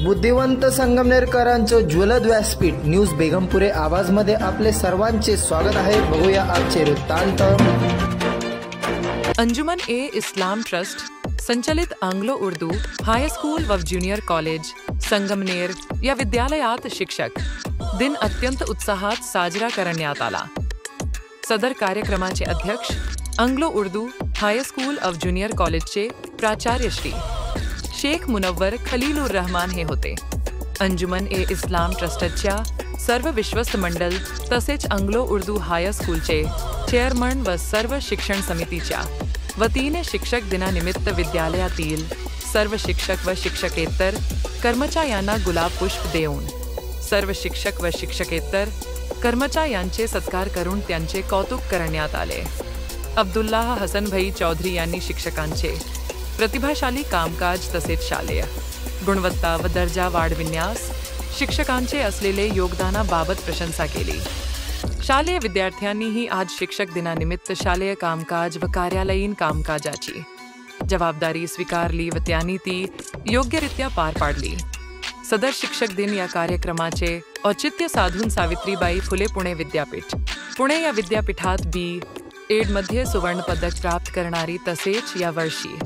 बुद्धिवंत संगमनेरकरांचं ज्वलद व्यासपीठ न्यूज बेगमपुरे आवाजमध्ये आपले सर्वांचे स्वागत आहे। बघूया आजचे वृत्तांत। अंजुमन ए इस्लाम ट्रस्ट संचलित आंग्लो उर्दू हाय स्कूल व ज्युनियर कॉलेज संगमनेर या विद्यालयात शिक्षक दिन अत्यंत उत्साहात साजरा करण्यात आला। सदर कार्यक्रमाचे अध्यक्ष Anglo Urdu high school of junior कॉलेजचे प्राचार्य श्री शेख मुनव्वर खलीलुर रहमान हे होते। अंजुमन ए इस्लाम ट्रस्टच्या सर्व विश्वस्त मंडळ तसेच आंग्लो उर्दू हाय स्कूलचे चेअरमन व सर्व शिक्षण समितीच्या वतीने शिक्षक दिनानिमित्त विद्यालयातील सर्व शिक्षक व शिक्षकेतर कर्मचाऱ्यांना गुलाब पुष्प देऊन सर्व शिक्षक व शिक्षकेतर कर्मचाऱ्यांचे सत्कार करून त्यांचे कौतुक करण्यात आले। अब्दुल्लाह हसन भाई चौधरी यांनी शिक्षकांचे प्रतिभाशाली कामकाज तसेच शालेय गुणवत्ता व दर्जा वाढविण्यास शिक्षकांचे असलेले योगदानाबाबत प्रशंसा केली। शालेय विद्यार्थ्यांनीही आज शिक्षक दिनानिमित्त शालेय कामकाज व कार्यालयीन कामकाजाची जबाबदारी स्वीकारली व त्यांनी ती योग्यरित्या पार पाडली। सदर शिक्षक दिन या कार्यक्रमाचे औचित्य साधून सावित्रीबाई फुले पुणे विद्यापीठ पुणे या विद्यापीठात B.Ed मध्ये सुवर्ण पदक प्राप्त करणारी तसेच या वर्षी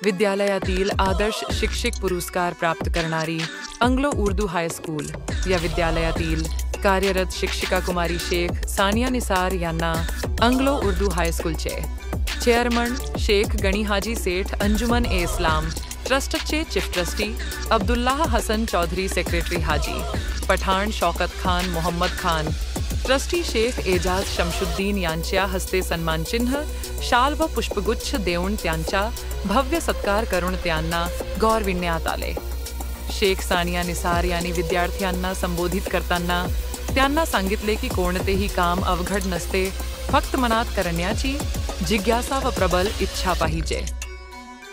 विद्यालयातील आदर्श शिक्षक पुरस्कार प्राप्त करणारी आंग्लो उर्दू हाय स्कूल या विद्यालयातील कार्यरत शिक्षिका कुमारी शेख सानिया निसार यांना आंग्लो उर्दू हाय स्कूलचे चेअरमन शेख गणी हाजी सेठ अंजुमन ए इस्लाम ट्रस्टचे chief trustee Abdullah Hasan Chaudhary secretary Haji Pathan Shaukat Khan Mohammad Khan trustee Sheikh Ejaz Shamsuddin यांच्या हस्ते सन्मानचिन्ह शाल व पुष्पगुच्छ देऊन त्यांचा भव्य सत्कार करून त्यांना गौरविण्यात आले। शेख सानिया निसार यांनी विद्यार्थ्यांना संबोधित करताना त्यांना सांगितले की कोणतेही काम अवघड नसते, फक्त मनात करण्याची जिज्ञासा व प्रबल इच्छा पाहिजे।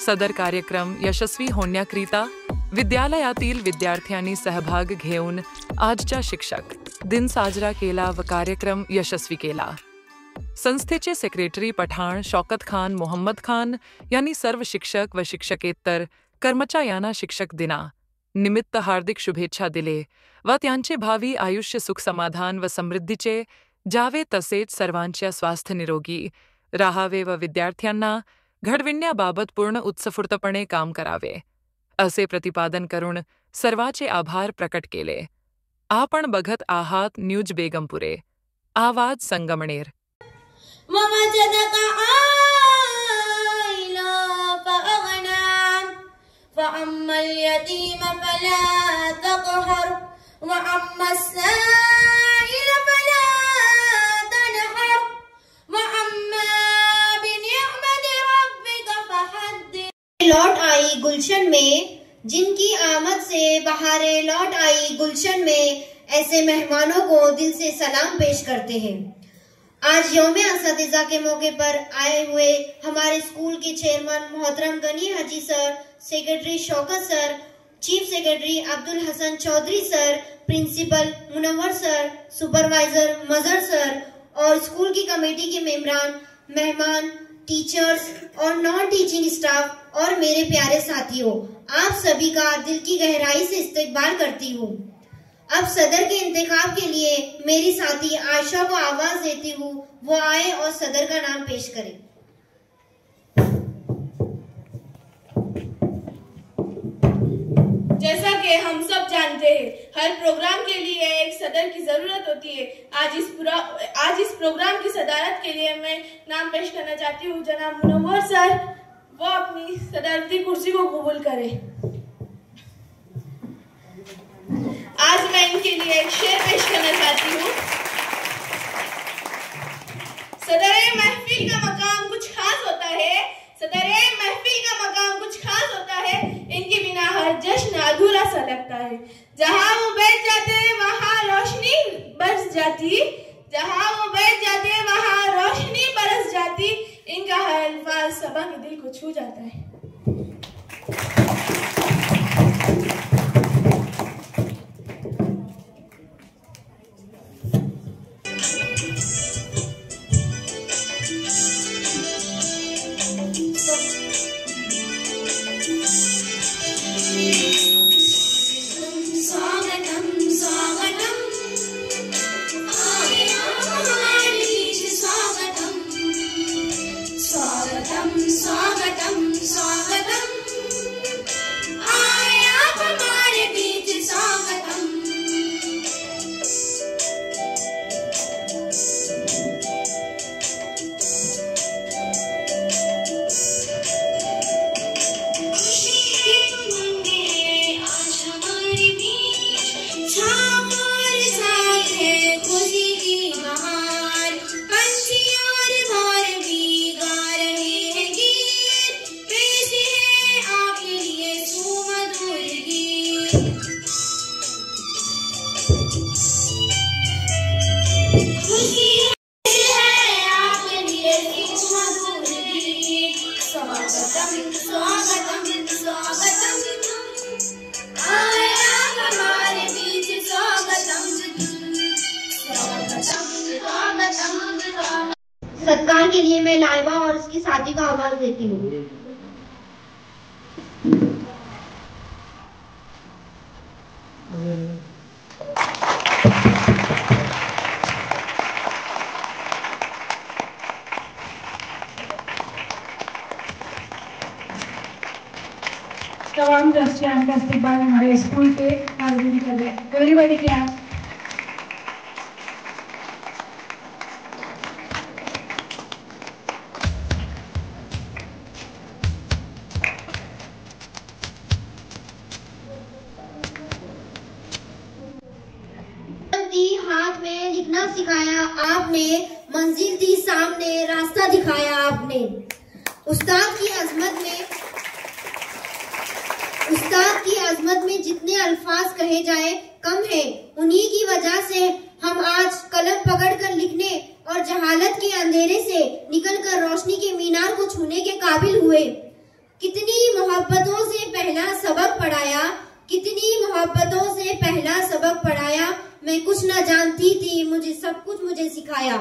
सदर कार्यक्रम यशस्वी होण्याकरिता विद्यालयातील विद्यार्थ्यांनी सहभाग घेऊन आजचा शिक्षक दिन साजरा केला व कार्यक्रम यशस्वी केला। संस्थेचे सेक्रेटरी पठाण शौकत खान मोहम्मद खान यांनी सर्व शिक्षक व शिक्षकेतर कर्मचाऱ्यांना शिक्षक दिना निमित्त हार्दिक शुभेच्छा दिले व त्यांचे भावी आयुष्य सुख समाधान व समृद्धीचे जावे तसेच सर्वांच्या स्वास्थ्य निरोगी राहावे व विद्यार्थ्यांना घडविण्याबाबत पूर्ण उत्स्फूर्तपणे काम करावे असे प्रतिपादन करून सर्वांचे आभार प्रकट केले। आपण बघत आहात न्यूज बेगमपुरे आवाज संगमनेर। लौट आई गुलशन में, जिनकी आमद से बहारें लौट आई गुलशन में, ऐसे मेहमानों को दिल से सलाम पेश करते हैं। आज यौम असातिज़ा के मौके पर आए हुए हमारे स्कूल के चेयरमैन मोहतरम Ghani Haji sir, secretary Shaukat sir, chief secretary Abdul Hasan Chaudhary sir, principal Munawwar sir, supervisor Mazhar sir और स्कूल की कमेटी के मेहमान टीचर्स और नॉन टीचिंग स्टाफ और मेरे प्यारे साथियों, आप सभी का दिल की गहराई से इस्तकबाल करती हूँ। अब सदर के इंतखाब के लिए मेरी साथी आयशा को आवाज देती हूँ, वो आए और सदर का नाम पेश करें। जैसा कि हम सब जानते हैं, हर प्रोग्राम के लिए एक सदर की जरूरत होती है। आज इस प्रोग्राम की सदारत के लिए मैं नाम पेश करना चाहती हूँ जनाब मुनव्वर सर। वो अपनी सदारती कुर्सी को कबूल करें। आज मैं इनके लिए एक शेर पेश करना चाहती हूँ। सदर महफिल का मकाम कुछ खास होता है, सदर महफिल का मकाम कुछ खास होता है, इनके बिना हर जश्न अधूरा सा लगता है। जहाँ वो बैठ जाते हैं वहाँ रोशनी बरस जाती, जहाँ वो बैठ जाते हैं वहाँ रोशनी बरस जाती, इनका हर अल्फाज सबा के दिल को छू जाता है। सत्कार के लिए मैं लाइबा और उसकी साथी को आवाज देती हूँ। तमाम ट्रस्टियां का इस्तेमाल हमारे स्कूल के हाजिरी कर रहे हैं। Everybody clap. हाथ में लिखना सिखाया आपने, मंजिल दी सामने, रास्ता दिखाया आपने। उस्ताद की अजमत में जितने अल्फाज कहे जाए कम है। उन्हीं की वजह से हम आज कलम पकड़कर लिखने और जहालत के अंधेरे से निकलकर रोशनी के मीनार को छूने के काबिल हुए। कितनी मोहब्बतों से पहला सबक पढ़ाया, कितनी मोहब्बतों से पहला सबक पढ़ाया। मैं कुछ न जानती थी, मुझे सब कुछ मुझे सिखाया।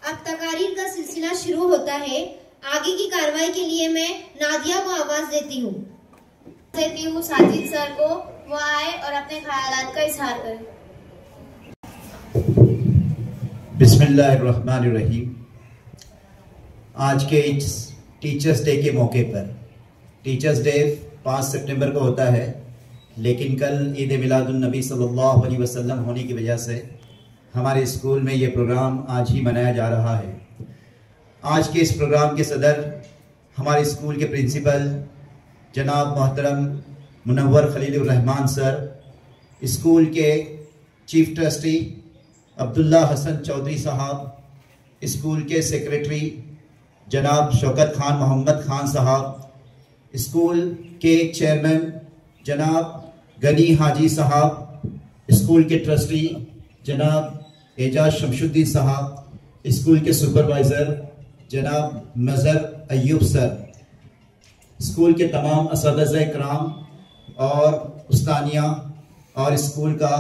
अब तकारीर का सिलसिला शुरू होता है। आगे की कार्रवाई के लिए मैं नादिया को आवाज देती हूँ। साजिद सर को, वो आए और अपने ख्यालात का इजहार करें। बिस्मिल्लाहिर्रहमानिर्रहीम। आज के इस टीचर्स डे के मौके पर, टीचर्स डे 5 सितंबर को होता है, लेकिन कल ईद मिलादुन नबी सल्लल्लाहु अलैहि वसल्लम होने की वजह से हमारे स्कूल में ये प्रोग्राम आज ही मनाया जा रहा है। आज के इस प्रोग्राम के सदर हमारे स्कूल के प्रिंसिपल जनाब मोहतरम मुनव्वर खलीलुर रहमान सर, स्कूल के चीफ ट्रस्टी अब्दुल्ला हसन चौधरी साहब, स्कूल के सेक्रेटरी जनाब शौकत खान मोहम्मद खान साहब, स्कूल के चेयरमैन जनाब गनी हाजी साहब, स्कूल के ट्रस्टी जनाब एजाज शमशुद्दीन साहब, स्कूल के सुपरवाइज़र जनाब मज़हर अय्यूब सर, स्कूल के तमाम असतिज़ा कराम और उस्तानिया और स्कूल का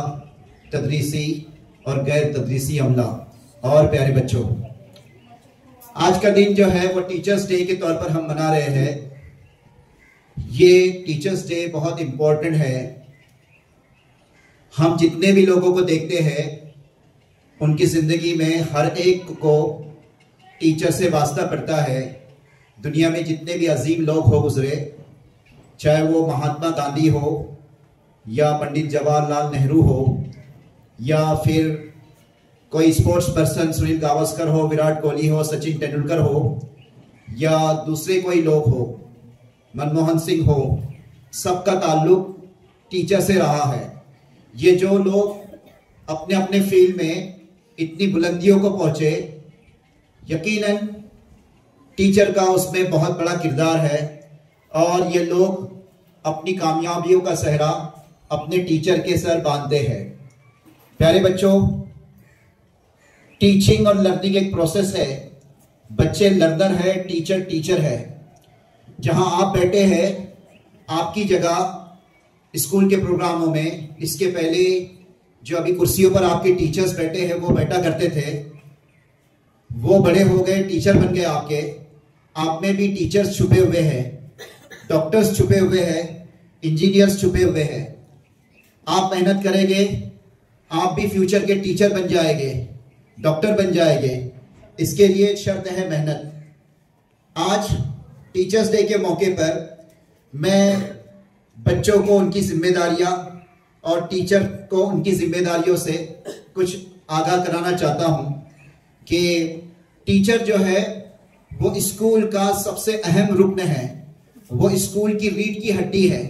तदरीसी और गैर तदरीसी अमला और प्यारे बच्चों, आज का दिन जो है वो टीचर्स डे के तौर पर हम मना रहे हैं। ये टीचर्स डे बहुत इम्पोर्टेंट है। हम जितने भी लोगों को देखते हैं उनकी ज़िंदगी में हर एक को टीचर से वास्ता पड़ता है। दुनिया में जितने भी अजीम लोग हो गुजरे, चाहे वो महात्मा गांधी हो या पंडित जवाहरलाल नेहरू हो या फिर कोई स्पोर्ट्स पर्सन सुनील गावस्कर हो, विराट कोहली हो, सचिन तेंदुलकर हो या दूसरे कोई लोग हो, मनमोहन सिंह हो, सबका ताल्लुक टीचर से रहा है। ये जो लोग अपने अपने फील्ड में इतनी बुलंदियों को पहुंचे, यकीनन टीचर का उसमें बहुत बड़ा किरदार है और ये लोग अपनी कामयाबियों का सहरा अपने टीचर के सर बांधते हैं। प्यारे बच्चों, टीचिंग और लर्निंग एक प्रोसेस है। बच्चे लर्नर है, टीचर टीचर है। जहां आप बैठे हैं, आपकी जगह स्कूल के प्रोग्रामों में, इसके पहले जो अभी कुर्सियों पर आपके टीचर्स बैठे हैं वो बैठा करते थे, वो बड़े हो गए, टीचर बन गए आपके। आप में भी टीचर्स छुपे हुए हैं, डॉक्टर्स छुपे हुए हैं, इंजीनियर्स छुपे हुए हैं। आप मेहनत करेंगे, आप भी फ्यूचर के टीचर बन जाएंगे, डॉक्टर बन जाएंगे। इसके लिए शर्त है मेहनत। आज टीचर्स डे के मौके पर मैं बच्चों को उनकी जिम्मेदारियां और टीचर को उनकी जिम्मेदारियों से कुछ आगाह कराना चाहता हूं कि टीचर जो है वो स्कूल का सबसे अहम रुकन है। वो स्कूल की रीढ़ की हड्डी है।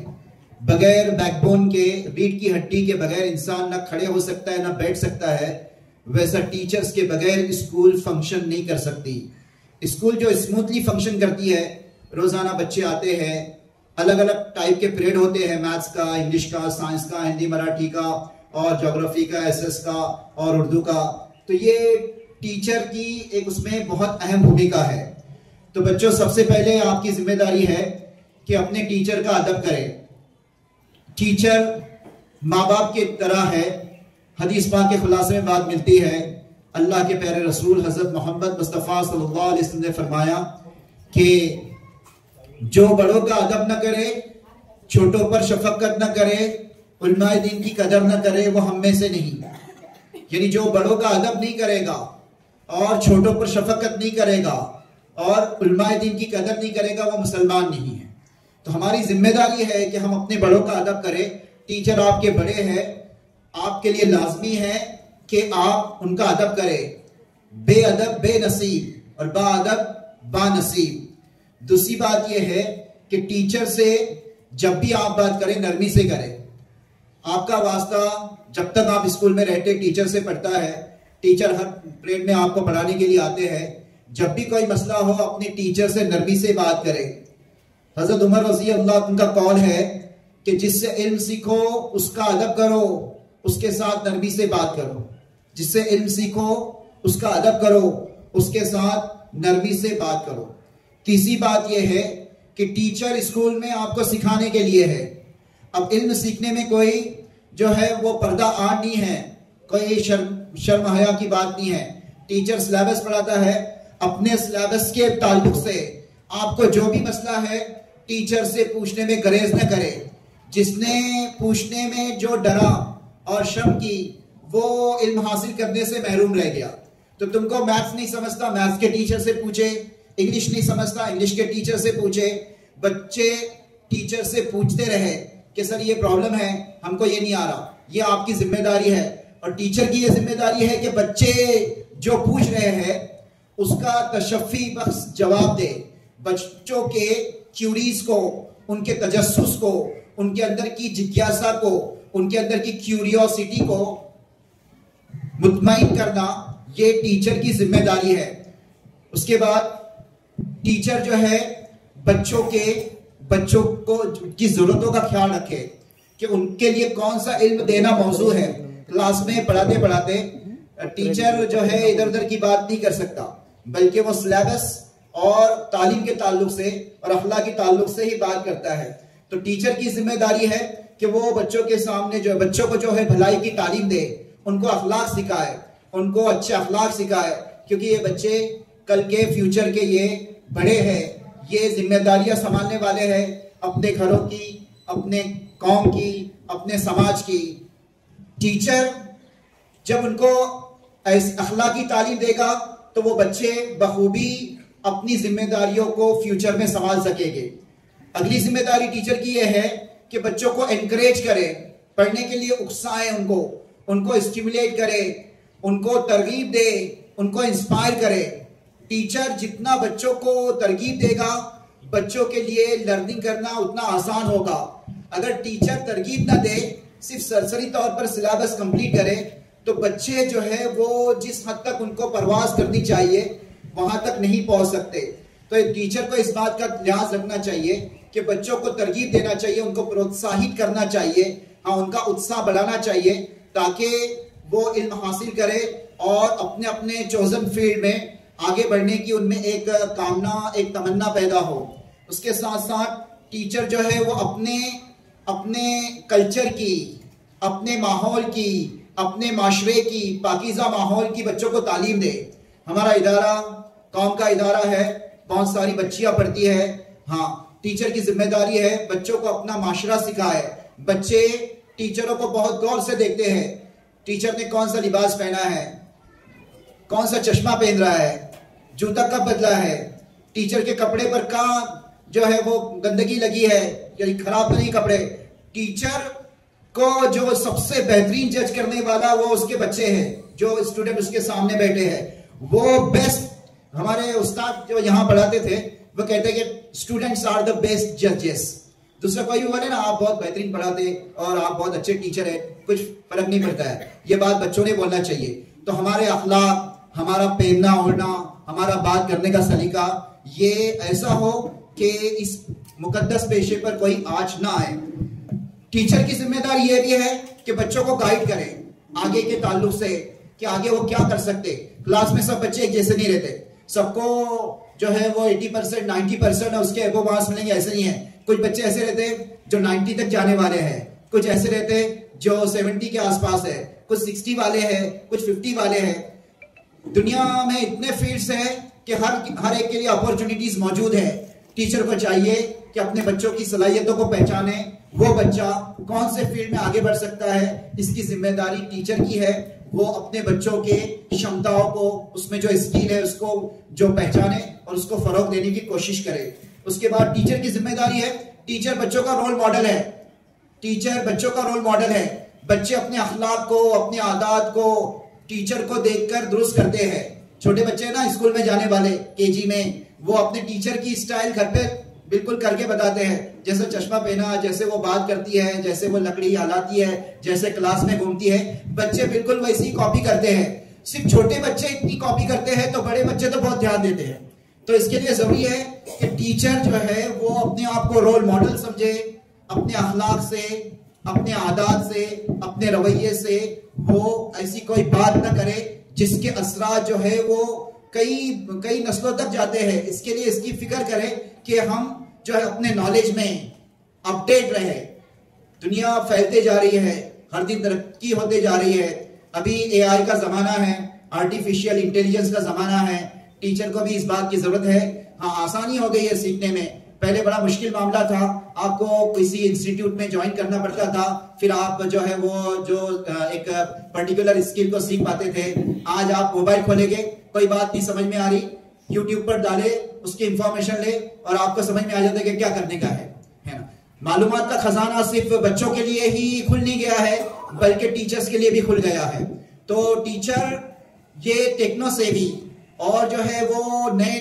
बगैर बैकबोन के, रीढ़ की हड्डी के बगैर इंसान ना खड़े हो सकता है ना बैठ सकता है। वैसा टीचर्स के बगैर स्कूल फंक्शन नहीं कर सकती। स्कूल जो स्मूथली फंक्शन करती है रोजाना बच्चे आते हैं, अलग अलग टाइप के पीरियड होते हैं, मैथ्स का, इंग्लिश का, साइंस का, हिंदी मराठी का और ज्योग्राफी का, एसएस का और उर्दू का। तो ये टीचर की एक उसमें बहुत अहम भूमिका है। तो बच्चों, सबसे पहले आपकी जिम्मेदारी है कि अपने टीचर का अदब करें। टीचर माँ बाप की तरह है। हदीस पाक के खुलासे में बात मिलती है, अल्लाह के प्यारे रसूल हजरत मोहम्मद मुस्तफ़ा सल्लल्लाहु अलैहि वसल्लम ने फरमाया कि जो बड़ों का अदब न करे, छोटों पर शफकत न करे, उलमाए दीन की कदर न करे, वो हम में से नहीं। यानी जो बड़ों का अदब नहीं करेगा और छोटों पर शफकत नहीं करेगा और उलमाए दीन की कदर नहीं करेगा, वो मुसलमान नहीं है। तो हमारी जिम्मेदारी है कि हम अपने बड़ों का अदब करें। टीचर आपके बड़े हैं, आपके लिए लाजमी है कि आप उनका अदब करें। बेअदब बेनसीब और बाअदब बानसीब। दूसरी बात यह है कि टीचर से जब भी आप बात करें, नरमी से करें। आपका वास्ता जब तक आप स्कूल में रहते टीचर से पड़ता है। टीचर हर पीरियड में आपको पढ़ाने के लिए आते हैं। जब भी कोई मसला हो, अपने टीचर से नरमी से बात करें। हजरत उमर रज़ी अल्लाह उनका कौल है कि जिससे इल्म सीखो उसका अदब करो, उसके साथ नरमी से बात करो। जिससे इल्म सीखो उसका अदब करो, उसके साथ नरमी से बात करो। तीसरी बात यह है कि टीचर स्कूल में आपको सिखाने के लिए है। अब इल्म सीखने में कोई जो है वो पर्दा आड़ नहीं है, कोई शर्म हया की बात नहीं है। टीचर सिलेबस पढ़ाता है, अपने सिलेबस के ताल्लुक से आपको जो भी मसला है टीचर से पूछने में गरेज न करे। जिसने पूछने में जो डरा और शर्म की, वो इल्म हासिल करने से महरूम रह गया। तो तुमको मैथ्स नहीं समझता, मैथ्स के टीचर से पूछे। इंग्लिश नहीं समझता, इंग्लिश के टीचर से पूछे। बच्चे टीचर से पूछते रहे कि सर ये प्रॉब्लम है, हमको ये नहीं आ रहा। ये आपकी जिम्मेदारी है और टीचर की ये जिम्मेदारी है कि बच्चे जो पूछ रहे हैं उसका तशफ़ी बख्श जवाब दे। बच्चों के क्यूरीज को, उनके तजस्सुस को, उनके अंदर की जिज्ञासा को, उनके अंदर की क्यूरियोसिटी को मुतमईन करना, ये टीचर की जिम्मेदारी है। उसके बाद टीचर जो है बच्चों को की जरूरतों का ख्याल रखे कि उनके लिए कौन सा इल्म देना मौजू है। क्लास में पढ़ाते पढ़ाते टीचर जो है इधर उधर की बात नहीं कर सकता, बल्कि वो सिलेबस और तालीम के ताल्लुक से और अखलाक के ताल्लुक से ही बात करता है। तो टीचर की जिम्मेदारी है कि वो बच्चों के सामने जो बच्चों को जो है भलाई की तालीम दे, उनको अखलाक सिखाए, उनको अच्छे अखलाक सिखाए, क्योंकि ये बच्चे कल के फ्यूचर के ये बड़े हैं, ये जिम्मेदारियां संभालने वाले हैं अपने घरों की, अपने कौम की, अपने समाज की। टीचर जब उनको ऐसी अखलाकी तालीम देगा तो वो बच्चे बखूबी अपनी जिम्मेदारियों को फ्यूचर में संभाल सकेंगे। अगली जिम्मेदारी टीचर की यह है कि बच्चों को एनकरेज करे, पढ़ने के लिए उकसाए, उनको स्टिमुलेट करे, उनको तरगीब दे, उनको इंस्पायर करे। टीचर जितना बच्चों को तरगीब देगा, बच्चों के लिए लर्निंग करना उतना आसान होगा। अगर टीचर तरगीब ना दे, सिर्फ सरसरी तौर पर सिलेबस कंप्लीट करे, तो बच्चे जो है वो जिस हद तक उनको परवाज करनी चाहिए वहां तक नहीं पहुंच सकते। तो टीचर को इस बात का लिहाज रखना चाहिए कि बच्चों को तरगीब देना चाहिए, उनको प्रोत्साहित करना चाहिए, हाँ, उनका उत्साह बढ़ाना चाहिए, ताकि वो इल्म हासिल करे और अपने अपने चोजन फील्ड में आगे बढ़ने की उनमें एक कामना, एक तमन्ना पैदा हो। उसके साथ साथ टीचर जो है वो अपने कल्चर की, अपने माहौल की, अपने माशरे की, पाकीज़ा माहौल की बच्चों को तालीम दे। हमारा इदारा कौम का इदारा है, बहुत सारी बच्चियां पढ़ती है। हाँ, टीचर की जिम्मेदारी है बच्चों को अपना माशरा सिखाए। बच्चे टीचरों को बहुत गौर से देखते हैं, टीचर ने कौन सा लिबास पहना है, कौन सा चश्मा पहन रहा है, जूता कब बदला है, टीचर के कपड़े पर कहाँ जो है वो गंदगी लगी है या खराब तो नहीं कपड़े। टीचर को जो सबसे बेहतरीन जज करने वाला वो उसके बच्चे हैं, जो स्टूडेंट उसके सामने बैठे हैं। वो बेस्ट, हमारे उस्ताद जो यहाँ पढ़ाते थे वो कहते हैं कि स्टूडेंट्स आर द बेस्ट जजेस। दूसरा कोई भी बोले ना आप बहुत बेहतरीन पढ़ाते और आप बहुत अच्छे टीचर है, कुछ फर्क नहीं पड़ता है। ये बात बच्चों ने बोलना चाहिए। तो हमारे अखलाक, हमारा पहनना ओढ़ना, हमारा बात करने का सलीका ये ऐसा हो कि इस मुकद्दस पेशे पर कोई आँच ना आए। टीचर की जिम्मेदारी यह भी है कि बच्चों को गाइड करें आगे के ताल्लुक से कि आगे वो क्या कर सकते। क्लास में सब बच्चे एक जैसे नहीं रहते, सबको जो है वो 80% 90% है उसके एबो मार्क्स मिलेंगे, ऐसे नहीं है। कुछ बच्चे ऐसे रहते जो 90 तक जाने वाले हैं, कुछ ऐसे रहते जो 70 के आसपास है, कुछ 60 वाले हैं, कुछ 50 वाले हैं। दुनिया में इतने फील्ड्स हैं कि हर एक के लिए अपॉर्चुनिटीज मौजूद है। टीचर को चाहिए कि अपने बच्चों की सलाहियतों को पहचाने, वो बच्चा कौन से फील्ड में आगे बढ़ सकता है, इसकी जिम्मेदारी टीचर की है। वो अपने बच्चों के क्षमताओं को, उसमें जो स्किल है उसको जो पहचाने और उसको फरोग देने की कोशिश करे। उसके बाद टीचर की जिम्मेदारी है, टीचर बच्चों का रोल मॉडल है। टीचर बच्चों का रोल मॉडल है। बच्चे अपने अखलाक को, अपने आदत को टीचर को देखकर दुरुस्त करते हैं। छोटे बच्चे ना स्कूल में जाने वाले केजी में, वो अपने टीचर की स्टाइल घर पे बिल्कुल करके बताते हैं। जैसे चश्मा पहना, जैसे वो बात करती है, जैसे वो लकड़ी हलाती है, जैसे क्लास में घूमती है, बच्चे बिल्कुल वैसी कॉपी करते हैं। सिर्फ छोटे बच्चे इतनी कॉपी करते हैं तो बड़े बच्चे तो बहुत ध्यान देते हैं। तो इसके लिए जरूरी है कि टीचर जो है वो अपने आप को रोल मॉडल समझे, अपने अखलाक से, अपने आदत से, अपने रवैये से वो ऐसी कोई बात ना करे जिसके असरात जो है वो कई नस्लों तक जाते हैं। इसके लिए इसकी फिक्र करें कि हम जो है अपने नॉलेज में अपडेट रहे। दुनिया फैलते जा रही है, हर दिन तरक्की होते जा रही है। अभी AI का जमाना है, आर्टिफिशियल इंटेलिजेंस का जमाना है। टीचर को भी इस बात की जरूरत है। हाँ, आसानी हो गई है सीखने में। पहले बड़ा मुश्किल मामला था, आपको किसी इंस्टीट्यूट में ज्वाइन करना पड़ता था, फिर आप जो है वो जो एक पर्टिकुलर स्किल को सीख पाते थे। आज आप मोबाइल खोलेंगे, कोई बात नहीं समझ में आ रही, यूट्यूब पर डाले, उसकी इंफॉर्मेशन ले और आपको समझ में आ जाता है कि क्या करने का है ना। मालूमात का खजाना सिर्फ बच्चों के लिए ही खुल नहीं गया है, बल्कि टीचर्स के लिए भी खुल गया है। तो टीचर ये टेक्नो सेवी और जो है वो नए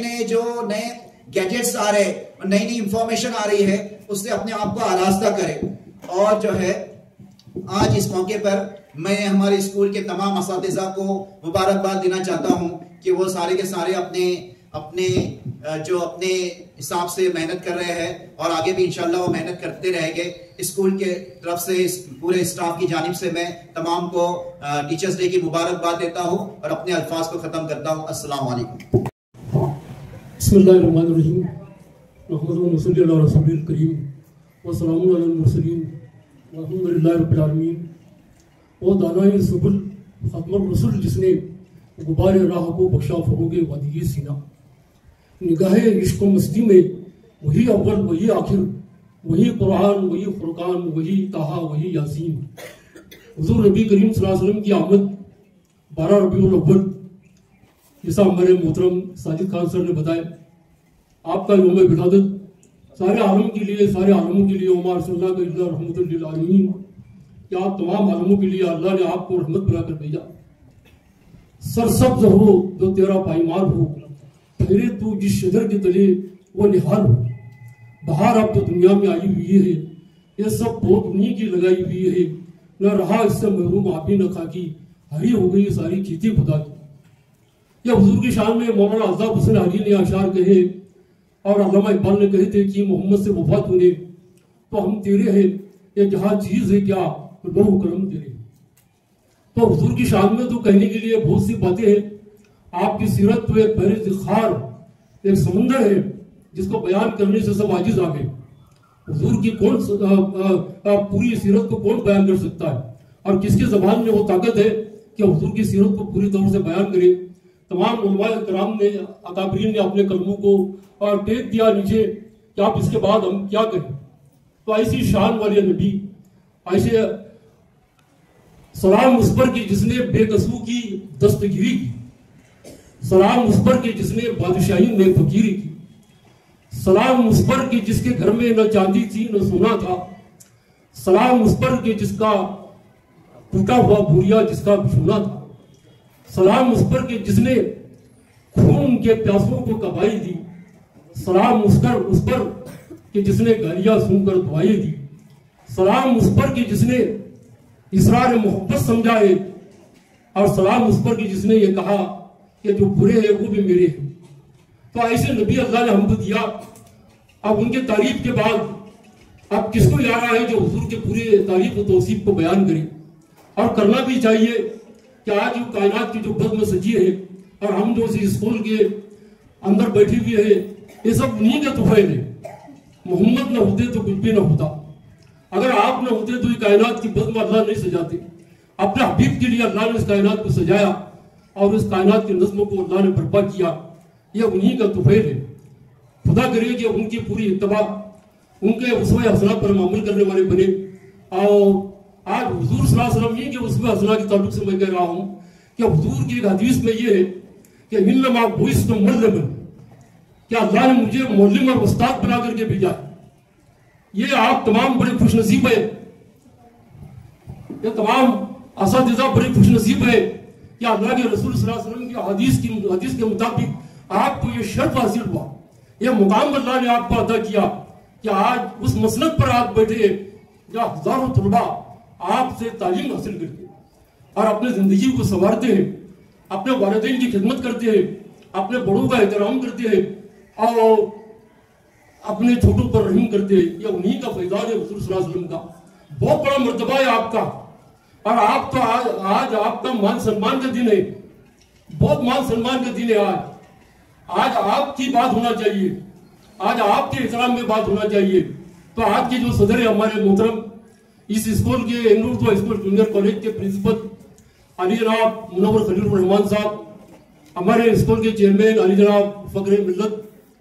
गैजेट्स आ रहे, नई इंफॉर्मेशन आ रही है, उससे अपने आप को आरास्ता करे। और जो है आज इस मौके पर मैं हमारे स्कूल के तमाम असातिज़ा को मुबारकबाद देना चाहता हूं कि वो सारे के सारे अपने हिसाब से मेहनत कर रहे हैं और आगे भी इंशाल्लाह वो मेहनत करते रहेंगे। स्कूल के तरफ से पूरे स्टाफ की जानिब से मैं तमाम को टीचर्स डे की मुबारकबाद देता हूं और अपने अल्फाज को खत्म करता हूं। अस्सलाम वालेकुम। बिस्मिल्लाहिर्रहमानिर्रहीम। नहमदुहु व नसल्ली अला रसूलिल करीम व सलामुन अलल मुरसलीन वल्हम्दुलिल्लाहि रब्बिल आलमीन। ओ दानाए सुबुल खत्मुर रसूल, जिसने गुबारे राह को बख्शा फरोगे वादी सीना। निगाहे इश्क मस्ती में वही अव्वल, वही आखिर, वही कुरान, वही फुरकान, वही ताहा, वही यासीन। हुजूर नबी करीम सल्लल्लाहु अलैहि वसल्लम की आमद 12 रबीउल अव्वल, जैसा हमारे मोहतरम साजिद खान सर ने बताया, आपका यौम विलादत सारे आलम के लिए, सारे आलमों के लिए उमा रसूलुल्लाह का इल्ला रहमतुल लिल आलमीन, कि आप तमाम आलमों के लिए अल्लाह ने आपको रहमत बनाकर भेजा। सरसब्ज हो जो तेरा पाईमाल हो, ठहरे तू जिस शजर के तले वो निहाल हो। बहार अब तो दुनिया में आई हुई है, ये सब बहुत उन्हीं की लगाई हुई है। न रहा इससे महरूम आप ही न खाकी, हरी हो गई सारी खेती खुदा की। यह हुजूर की शान में मौलाना आज़ाद हुसैन हाजी ने अशार कहे और अल्लामा इकबाल ने कहे थे कि मोहम्मद से वफा तूने तो हम तेरे हैं, ये जहाँ चीज है क्या तो लो करम तेरे। तो हुजूर की शान में तो कहने के लिए बहुत सी बातें हैं। आपकी सीरत तो एक बहरे खार, एक समंदर है जिसको बयान करने से सब आजिज आ गए। हुजूर की कौन पूरी सीरत को कौन बयान कर सकता है, और किसके जबान में वो ताकत है कि हुजूर की सीरत को पूरी तरह से बयान करे। तमाम उलमाए कराम ने, अकाबरीन ने अपने कलमों को और टेक दिया नीचे कि आप इसके बाद हम क्या करें। तो ऐसी शान वाले नबी, ऐसे सलाम उस पर की जिसने बेकसू की दस्तगिरी की, सलाम उस पर की जिसने बादशाही में फकीरी की, सलाम उस पर की जिसके घर में न चांदी थी न सोना था, सलाम उस पर की जिसका टूटा हुआ भूरिया जिसका बिछुना था, सलाम उस पर की जिसने खून के प्यासों को कबाई दी, सलाम उस पर कि जिसने गालियां सुनकर दुआएं दी, सलाम उस पर कि जिसने इसरार मोहब्बत समझाए, और सलाम उस पर कि जिसने ये कहा कि जो बुरे हैं वो भी मेरे हैं। तो ऐसे नबी अल्लाह ने हमको दिया अब उनके तारीफ के बाद अब किसको याद रहा है जो हुजूर के पूरे तारीफ और तौसीफ को बयान करे, और करना भी चाहिए कि आज जो कायनात की जो बज़्म सजी है और हम जो इस स्कूल के अंदर बैठे हुए हैं, ये सब उन्हीं के तुफैल है। मोहम्मद न होते तो कुछ भी न होता, अगर आप न होते तो ये कायनात की बज़्म अल्लाह नहीं सजाते। अपने हबीब के लिए अल्लाह ने इस कायनात को सजाया और इस कायनात की नज़्म को अल्लाह ने बर्पा किया, यह उन्हीं का तुफैल है। खुदा करे कि उनकी पूरी इत्तबा, उनके उसवे हसना पर अमल करने वाले बने। और आज हुजूर सल्लल्लाहु अलैहि वसल्लम ही के उसवे हसना के ताल्लुक से मैं कह रहा हूँ कि हुजूर की एक हदीस में ये है कि इन्नमा बुइस्तु मुअल्लिमन, क्या अल्लाह ने मुझे मुअल्लिम और उस्ताद बना करके भेजा। ये आप तमाम बड़े खुशनसीब है, ये तमाम असातिज़ा बड़े खुशनसीब है कि अल्लाह के रसूल सल्लल्लाहु अलैहि वसल्लम की हदीस के मुताबिक आपको ये शर्फ हासिल हुआ, ये मुकाम अल्लाह ने आपको अदा किया कि आज उस मसलक पर आप बैठे जहाँ हजारों तलबा आपसे तालीम हासिल करते और अपने जिंदगी को संवारते हैं, अपने वालिदैन की खिदमत करते हैं, अपने बड़ों का एहतराम करते हैं और अपने छोटों पर रहम करते हैं। यह उन्हीं का फैजान है हुजूर सल्लल्लाहु अलैहि वसल्लम का। बहुत बड़ा मर्तबा है आपका, और आप तो आज आपका मान सम्मान का दिन है, बहुत मान सम्मान का दिन है। आज आपकी बात होना चाहिए, आज आपके एहतराम में बात होना चाहिए। तो आज के जो सदर है हमारे मोहतरम इस स्कूल के उर्दू स्कूल जूनियर कॉलेज के प्रिंसिपल अली जनाब मुनव्वर खलील रहमान साहब, हमारे स्कूल के चेयरमैन अली जनाब फखरे मिल्लत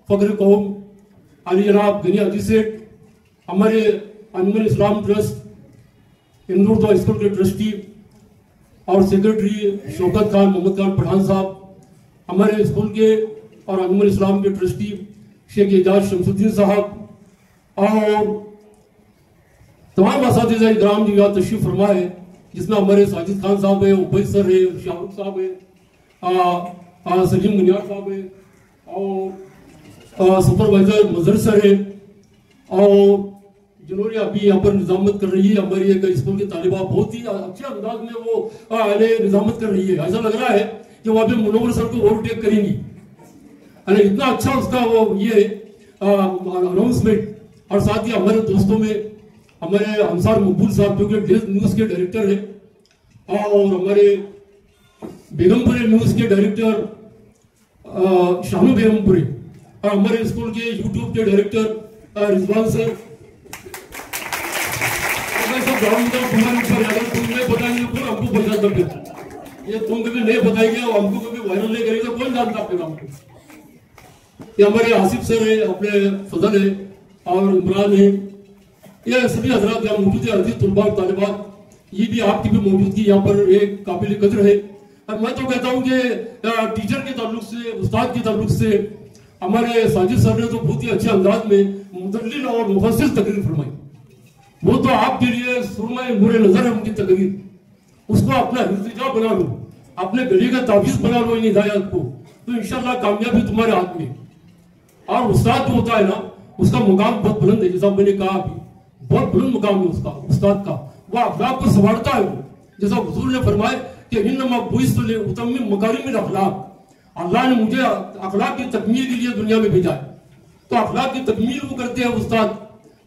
फखरे कौम अली जनाब गनी हाजी सेठ, हमारे अंजुमन इस्लाम ट्रस्ट उर्दू स्कूल के ट्रस्टी और सेक्रेटरी शौकत खान मोहम्मद खान पठान साहब, हमारे स्कूल के और अंजुमन इस्लाम के ट्रस्टी शेख एजाज शमसुद्दीन साहब और तमाम असातिज़ा इकराम जो यहाँ तशरीफ फरमा है, जिसमें हमारे साजिद खान साहब है, उबैद सर है, शाहरुख साहब है, सलीम गनियार साहब है और सुपरवाइजर मजहर सर है और जिन्होंने अभी यहाँ पर निजामत कर रही है हमारी एक स्कूल की तालिबा, बहुत ही अच्छे अंदाज में वो निजामत कर रही है। ऐसा लग रहा है कि वो अभी मुनव्वर सर को ओवरटेक करेंगी, इतना अच्छा उसका वो ये अनाउंसमेंट। और साथ ही हमारे दोस्तों में हमारे अंसार मकबूल साहब जो कि डेज न्यूज़ के डायरेक्टर है और हमारे बेगमपुरे न्यूज़ के डायरेक्टर शानू बेगमपुरे और हमारे स्कूल के यूट्यूब के डायरेक्टर रिजवान सर। तुम्हें बताएंगे कौन हमको पहचानता, फिर ये तुम कभी नहीं बताएंगे और हमको कभी वायरल नहीं करेंगे, कौन जानता फिर हमको। ये हमारे आसिफ सर है, अपने फजल है और इमरान है, ये सभी हजरात यहाँ मौजूद है, अजीज तुलबा तालिबात, ये भी आपकी भी मौजूदगी यहाँ पर एक काबिल कदर है। और मैं तो कहता हूँ कि टीचर के ताल्लुक से, उस्ताद के ताल्लुक से हमारे साजिद सर ने तो बहुत ही अच्छे अंदाज में मुदल्लिल और मुफस्सिल तकरीर फरमाई। वो तो आपके लिए सुरमाए नूरे नजर है उनकी तकरीर, उसको अपना हिफ्ज़ बना लो, अपने गले का ताबीज़ बना लो इन हिदायत को, तो इंशाल्लाह कामयाबी तुम्हारे हाथ में। और उस्ताद जो होता है ना, उसका मुकाम बहुत बुलंद है, जैसा मैंने कहा अभी, बहुत बुलंद मुकाम है उसका, उस्ताद का। वह अखलाक को संवारता है, जैसा हुजूर ने फरमाया कि इन्नमा बुइस्तु लिउतम्मिम मकारिमिल अखलाक, अल्लाह ने मुझे अखलाक की तकमील के लिए दुनिया में भेजा है। तो अखलाक की तकमील वो करते हैं उस्ताद,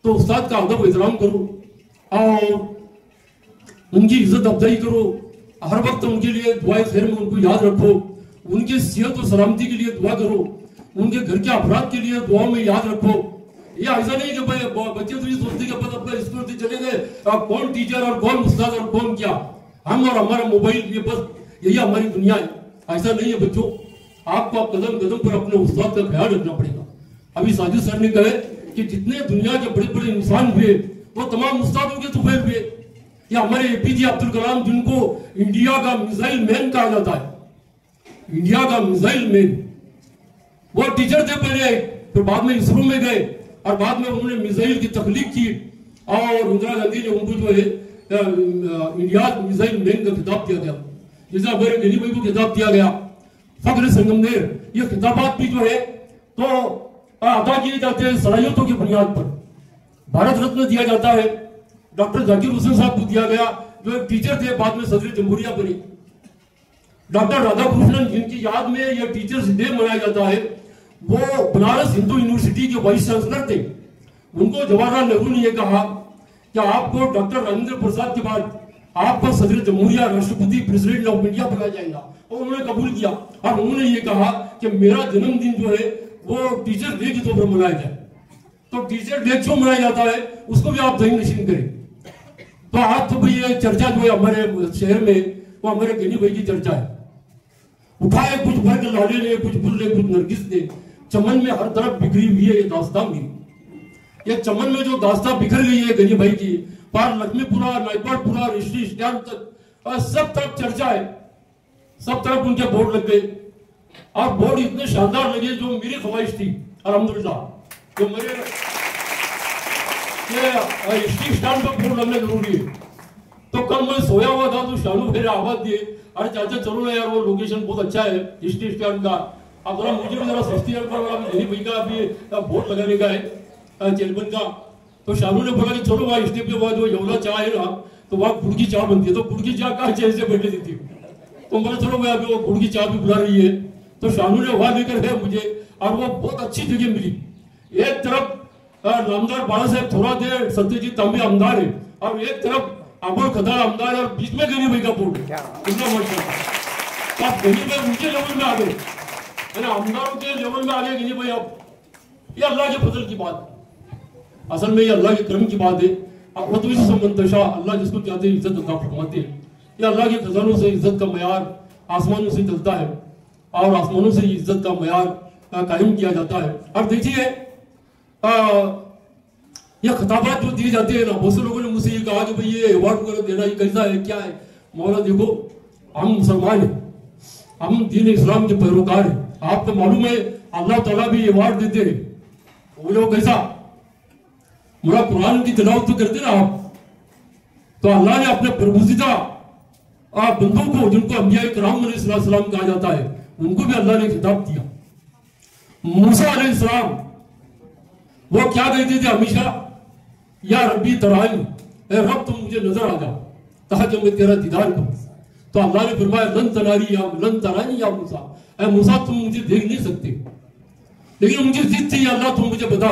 तो उस्ताद का अदब एहतराम करो और उनकी इज्जत अफजाई करो, हर वक्त उनके लिए दुआए खैर में उनको याद रखो, उनकी सेहत और सलामती के लिए दुआ करो, उनके घर के अफराद के लिए दुआ में याद रखो। ये ऐसा नहीं कि भाई बच्चे तो ये सोचते कि बस अपना स्कूल से चले गए, कौन टीचर और कौन उस्ताद और कौन क्या, हम और हमारा मोबाइल, ये बस यही हमारी दुनिया है। ऐसा नहीं है बच्चों, आपको आप कदम कदम पर अपने उस्ताद का ख्याल रखना पड़ेगा। अभी साजिद सर ने कहे कि जितने दुनिया के बड़े बड़े इंसान हुए वो तमाम उस्तादों के तुफैल हुए। या हमारे एपीजे अब्दुल कलाम, जिनको इंडिया का मिसाइल मैन कहा जाता है, इंडिया का मिसाइल मैन, वो टीचर थे पहले, फिर बाद में इसरो में गए और बाद में उन्होंने मिसाइल की तख्लीक की और इंदिरा गांधी ने उनको जो है इंडिया मिसाइल मैन का खिताब दिया गया, जैसे हमारे गनी भाई को खिताब दिया गया, फख्र संगमनेर। ये खिताबात भी जो है तो अदा किए जाते हैं सलाहियतों की बुनियाद पर। भारत रत्न दिया जाता है, डॉक्टर जाकिर हुसैन साहब को दिया गया जो एक टीचर थे, बाद में सदर जमहूरिया बने। डॉक्टर राधाकृष्णन, जिनकी याद में यह टीचर्स डे मनाया जाता है, वो बनारस हिंदू यूनिवर्सिटी के वाइस चांसलर थे। उनको जवाहरलाल नेहरू ने यह कहा कि आपको डॉक्टर राजेंद्र प्रसाद के बाद आपको सदर जमहूरिया राष्ट्रपति प्रेसिडेंट ऑफ इंडिया बनाया जाएगा, और उन्होंने कबूल किया। और उन्होंने ये कहा कि मेरा जन्मदिन जो है वो टीचर डे के तौर पर मनाया जाए। तो टीचर डे क्यों मनाया जाता है उसको भी आप दही नशीन करें। तो आज तो भाई ये चर्चा जो है हमारे शहर में, वो हमारे गनी भाई की चर्चा है। उठाए कुछ वर्ग लाले ने, कुछ बुल्ले, कुछ नरगिस ने, चमन में हर तरफ बिखरी हुई है ये दास्तान भी। ये चमन में जो दास्तान बिखर गई है गनी भाई की, पार लक्ष्मीपुरा, नाइपरपुरा, ऋषि स्टैंड तक सब तरफ चर्चा है, सब तरफ उनके बोर्ड लग गए। और बोर्ड इतने शानदार लगे जो मेरी ख्वाहिश थी अल्हम्दुलिल्लाह, जो मेरे ऋषि स्टैंड पर बोर्ड लगना जरूरी है। तो कल मैं सोया हुआ था तो शानू मेरे आवाज दिए, अरे चाचा चलो ना यार, वो लोकेशन बहुत अच्छा है ऋषि स्टैंड का, अब जरा मुझे भी जरा सस्ती रेट पर भाई का अभी बोर्ड लगाने का है चेलबन का। तो शानू ने बोला कि चलो वहाँ स्टेप के बाद जो यमुना चाय है ना, तो वहाँ गुड़ की चाय बनती है, तो गुड़ की चाय कहाँ चेन से बैठे देती है। तो बोला चलो भाई अभी वो गुड़ की चाय भी बुला रही है। तो शानू ने वहाँ लेकर गए मुझे, और वो बहुत अच्छी जगह मिली। एक तरफ नामदार बाला साहब थोड़ा देर सत्यजीत तांबे आमदार है, और एक तरफ अमर खदार आमदार, और बीच में गनी भाई का बोर्ड। कितना मजा, तो आप गनी भाई ऊंचे लेवल में आ गए, आमदारों के लेवल में आ गए गनी भाई। अब ये अल्लाह के फजल की बात, असल में ये अल्लाह के करम की बात है। अब मंतशा, अल्लाह जिसको चाहते हैं इज्जत अता फरमाते हैं। ये अल्लाह के खजानों से इज्जत का मयार आसमानों से चलता है, और आसमानों से इज्जत का मयार कायम किया जाता है। अब देखिए ये खिताबात जो दिए जाते हैं ना, बहुत से लोगों ने मुझसे ये कहा कि भाई ये अवार्ड वगैरह देना ये कैसा है, क्या है। मौला देखो, हम मुसलमान हैं, हम दीन इस्लाम के पैरोकार हैं। आपको मालूम है अल्लाह ताला भी अवार्ड देते हैं। बोले वो कैसा, पूरा कुरान की तिलावत तो करते ना आप, तो अल्लाह ने अपने प्रभुजिदा बंदों को, जिनको अंबिया किराम अलैहिस्सलाम कहा जाता है, उनको भी अल्लाह ने खिताब दिया। मूसा अलैहिस्सलाम वो क्या कहते थे हमेशा, या रब्बी तरानी, रब तुम मुझे नजर आ जाओ ताकि मैं तेरा दीदार करूं। तो अल्लाह ने फरमाया लन तरानी या मूसा, ऐ मूसा तुम मुझे देख नहीं सकते, लेकिन मुझे जिद थी अल्लाह तुम मुझे बता,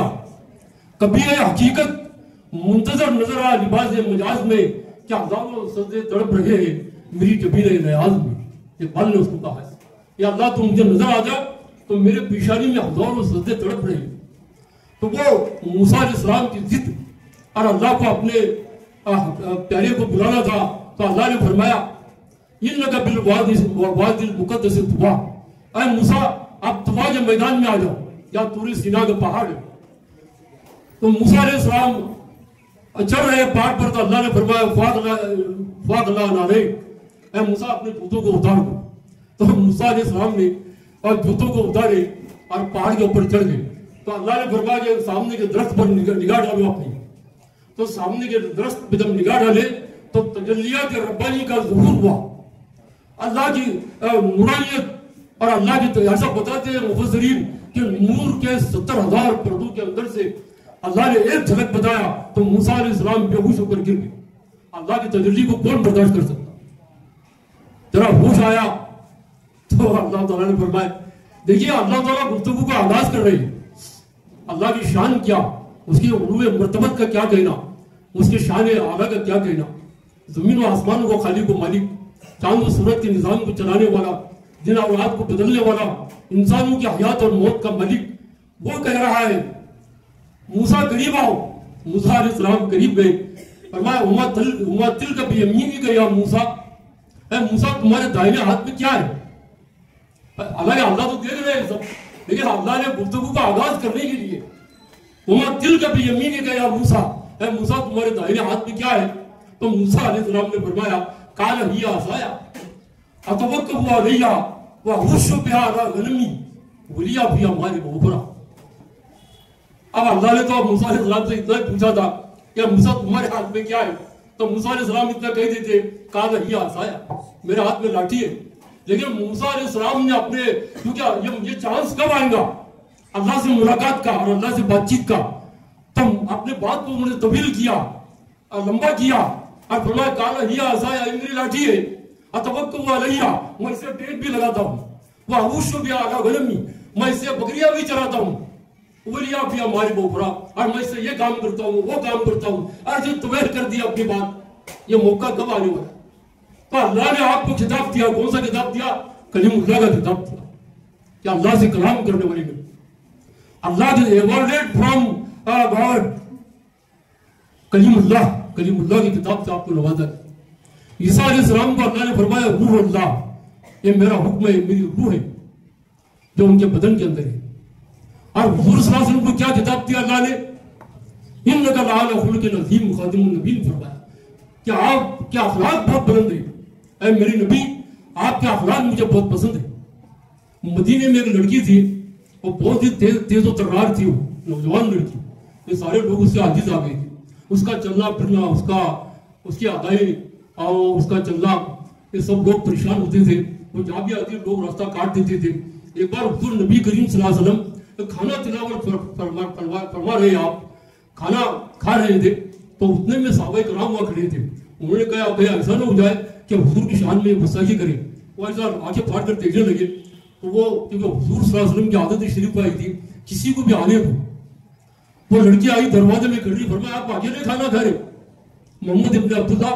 कभी ये हकीकत मुंतजर नजर आ लिबास मजाज में, क्या हजारों सजदे तड़प रहे हैं मेरी जबीन नयाज में। ये बल ने उसको कहा है, या अल्लाह तुम मुझे नजर आ जाओ, तो मेरे पेशानी में हजारों सजदे तड़प रहे हैं। तो वो मूसा अलैहिस्सलाम की जिद और अल्लाह को अपने प्यारे को बुलाना था। तो अल्लाह ने फरमाया इन्नका बिल वादिल मुक़द्दस तुवा, ऐ मूसा आप तुवा के मैदान में आ जाओ, या तूरी सीना का पहाड़ है। तो मूसा अलैहिस्सलाम चढ़ रहे पहाड़ पर, तो अल्लाह ने फरमाया फादला नारे, ऐ मूसा अपने जूतों को उतार दो। तो मूसा अलैहिस्सलाम ने और जूतों को उतारे और पहाड़ के ऊपर चढ़ गए। तो अल्लाह ने फरमाया कि सामने के दरख्त पर निगाह डालो अपनी। तो सामने के दरख्त पर जब निगाह डाले तो तजल्लियात रब्बानी का ज़ुहूर हुआ, अल्लाह की नूरानियत। और अल्लाह की ऐसा बताते हैं मुफस्सिरीन कि नूर के 70,000 पर्दों के अंदर से अल्लाह ने एक झलक बताया, तो मूसा अलैहिस्सलाम बेहोश होकर गिर गए। अल्लाह की तजल्ली को कौन बर्दाश्त कर सकता। जरा होश आया तो अल्लाह ताला ने फरमाया, देखिए अल्लाह ताला गुफ्तगू का आगाज कर रही है। अल्लाह की शान क्या, उसकी उलूए मर्तबत का क्या कहना, उसके शान आला का क्या कहना। जमीन और आसमान को खालिक को मालिक, चांद और सूरज के निजाम को चलाने वाला, दिन और रात को बदलने वाला, इंसानों की हयात और मौत का मालिक, वो कह रहा है मूसा करीब आओ। मूसा अलैहिस्सलाम करीब गए, फरमाया उम्मा तिल का बियमीनी का या मूसा, ऐ मूसा तुम्हारे दाहिने हाथ में क्या है। अल्लाह तो देख रहे हैं सब, लेकिन अल्लाह ने गुफ्तगू का आगाज करने के लिए उम्मा तिल का बियमीनी का या मूसा, ऐ मूसा तुम्हारे दाहिने हाथ में क्या है। तो मूसा अलैहिस्सलाम ने फरमाया काल हिया असाया अतवक्कु अलैहा व अहुश्शु बिहा अला गनमी वलिया भी हमारे बहुबरा। अब अल्लाह ने तो मूसा अलैहिस्सलाम से इतना पूछा था कि मूसा तुम्हारे हाथ में क्या है। तो मूसा अलैहिस्सलाम इतना कह देते काल हिया असाया, मेरे हाथ में लाठी है। लेकिन मूसा अलैहिस्सलाम ने अपने, क्योंकि ये चांस कब आएगा अल्लाह से मुलाकात का और अल्लाह से बातचीत का, तब अपने बात को उन्होंने तवील किया और लंबा किया और फरमाया काला हिया असाया, मेरी लाठी है, अतवक्कु अलैहा, मैं इसे टेक भी लगाता हूँ, वह अहुश्शु बिहा अला गनमी, मैं इससे बकरियां भी चराता हूँ, बोलिया भी हमारी बोखरा, और मैं इससे ये काम करता हूँ, वो काम करता हूँ। अर्जुन तुम्हें कर दिया अपनी बात, ये मौका कब आने वाला? तो अल्लाह ने आपको खिताब दिया, कौन सा खिताब दिया? कलीमुल्लाह का खिताब दिया कि अल्लाह से कलाम करने वाले में अल्लाह के एवॉल्वेड फ्रॉम गॉड, कलीमुल्लाह की किताब से आपको नवाजा है। ईसा अलैहिस्सलाम को अल्लाह ने फरमाया रूह अल्लाह, ये मेरा हुक्म है, मेरी रूह है जो उनके बदन के अंदर है। और हुजूर सल्लल्लाहु अलैहि वसल्लम को क्या किताब दिया अल्लाह ने? इन्नका लअला खुलुकिन अज़ीम, खादिमुन नबी ने फरमाया कि आपके अखलाक बहुत बुलंद है, ऐ मेरे नबी आपके अखलाक मुझे बहुत पसंद है। मदीने में एक लड़की थी, वो बहुत ही तेज और तर्रार थी, वो नौजवान लड़की, ये सारे लोग उससे आजिज आ गए थे। उसका चलना फिरना, उसकी अदाई और उसका चलना, ये सब लोग परेशान होते थे। वो जहाँ भी आते लोग रास्ता काट देते थे। एक बार हुजूर नबी करीम सल्लल्लाहु अलैहि वसल्लम खाना तिलावत फरमा रहे, आप खाना खा रहे थे, तो उतने में सहाबा किराम वहाँ खड़े थे। उन्होंने कहा भैया ऐसा ना हो जाए कि हुजूर की शान में गुस्ताखी करे। वो ऐसा आंखें फाड़ कर देखने लगे, तो वो क्योंकि हुजूर सल्लल्लाहु अलैहि वसल्लम की आदत शरीफ आई थी किसी को भी आने को। वो लड़की आई दरवाजे में खड़ी, फरमाया आप अकेले खाना खा रहे? मोहम्मद इब्न अब्दुल्लाह,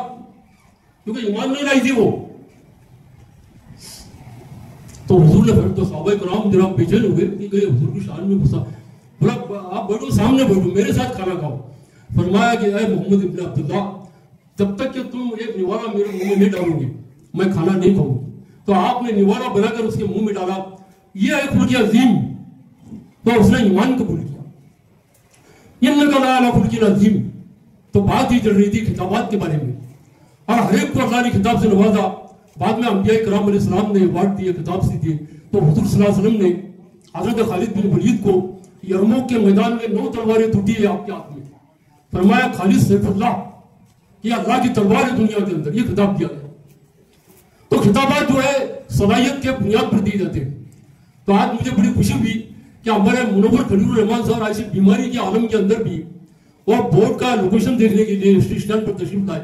क्योंकि ईमान नहीं लाई थी वो। तो हुजूर ने तो सहाबा किराम जरा बेचैन हो गए कि हुजूर की शान में गुस्सा। बोला आप बैठो, सामने बैठो, मेरे साथ खाना खाओ। फरमाया कि ऐ मोहम्मद इब्न अब्दुल्लाह, जब तक कि तुम एक निवाला मेरे मुंह में नहीं डालोगे मैं खाना नहीं खाऊंगी। तो आपने निवाला बनाकर उसके मुंह में डाला, यह है खुल्क अजीम। तो उसने ईमान कबूल किया। इन्नका लअला खुल्किन अज़ीम, तो बात ही चल रही थी खिताबात के बारे में, और हर एक को अल्लाह ने खिताब से नवाजा। बाद में अंबिया किराम अलैहिस्सलाम ने अवार्ड दिए, खिताब से दिए। तो हुजूर सल्लल्लाहु अलैहि वसल्लम ने हज़रत खालिद बिन वलीद को यरमूक के मैदान में 9 तलवारें टूटी है आपके हाथ में, फरमाया खालिद सैफुल्लाह, ये अल्लाह की तलवार है दुनिया के अंदर, ये खिताब दिया गया। तो खिताबात जो है सलाहियत के बुनियाद पर दिए जाते हैं। तो आज मुझे बड़ी खुशी हुई कि हमारे मुनव्वर खलीलुर रहमान साहब ऐसी बीमारी के आलम के अंदर भी वो बोर्ड का लोकेशन देखने के लिए स्टेशन पर तशरीफ लाए,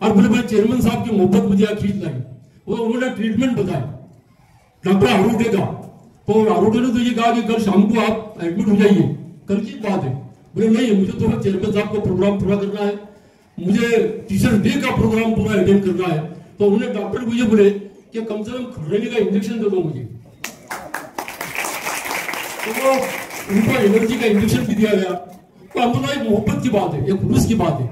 और बड़े बड़े चेयरमैन साहब की मोहब्बत मुझे खींच लाई। वो उन्होंने ट्रीटमेंट बताया डॉक्टर आरोटे का। तो आरोटे ने तो ये कहा कि कल शाम को आप एडमिट हो जाइए, कल की बात है। बोले नहीं, मुझे तो चेयरमैन साहब का प्रोग्राम पूरा करना है, मुझे टीचर डे का प्रोग्राम पूरा अटेंड करना है। तो उन्होंने डॉक्टर को ये बोले कि कम से कम खड़ेने का इंजेक्शन दे दो मुझे। तो उनको एनर्जी का इंजेक्शन भी दिया गया। तो हम दोनों एक मोहब्बत की बात है, एक खुलूस की बात है,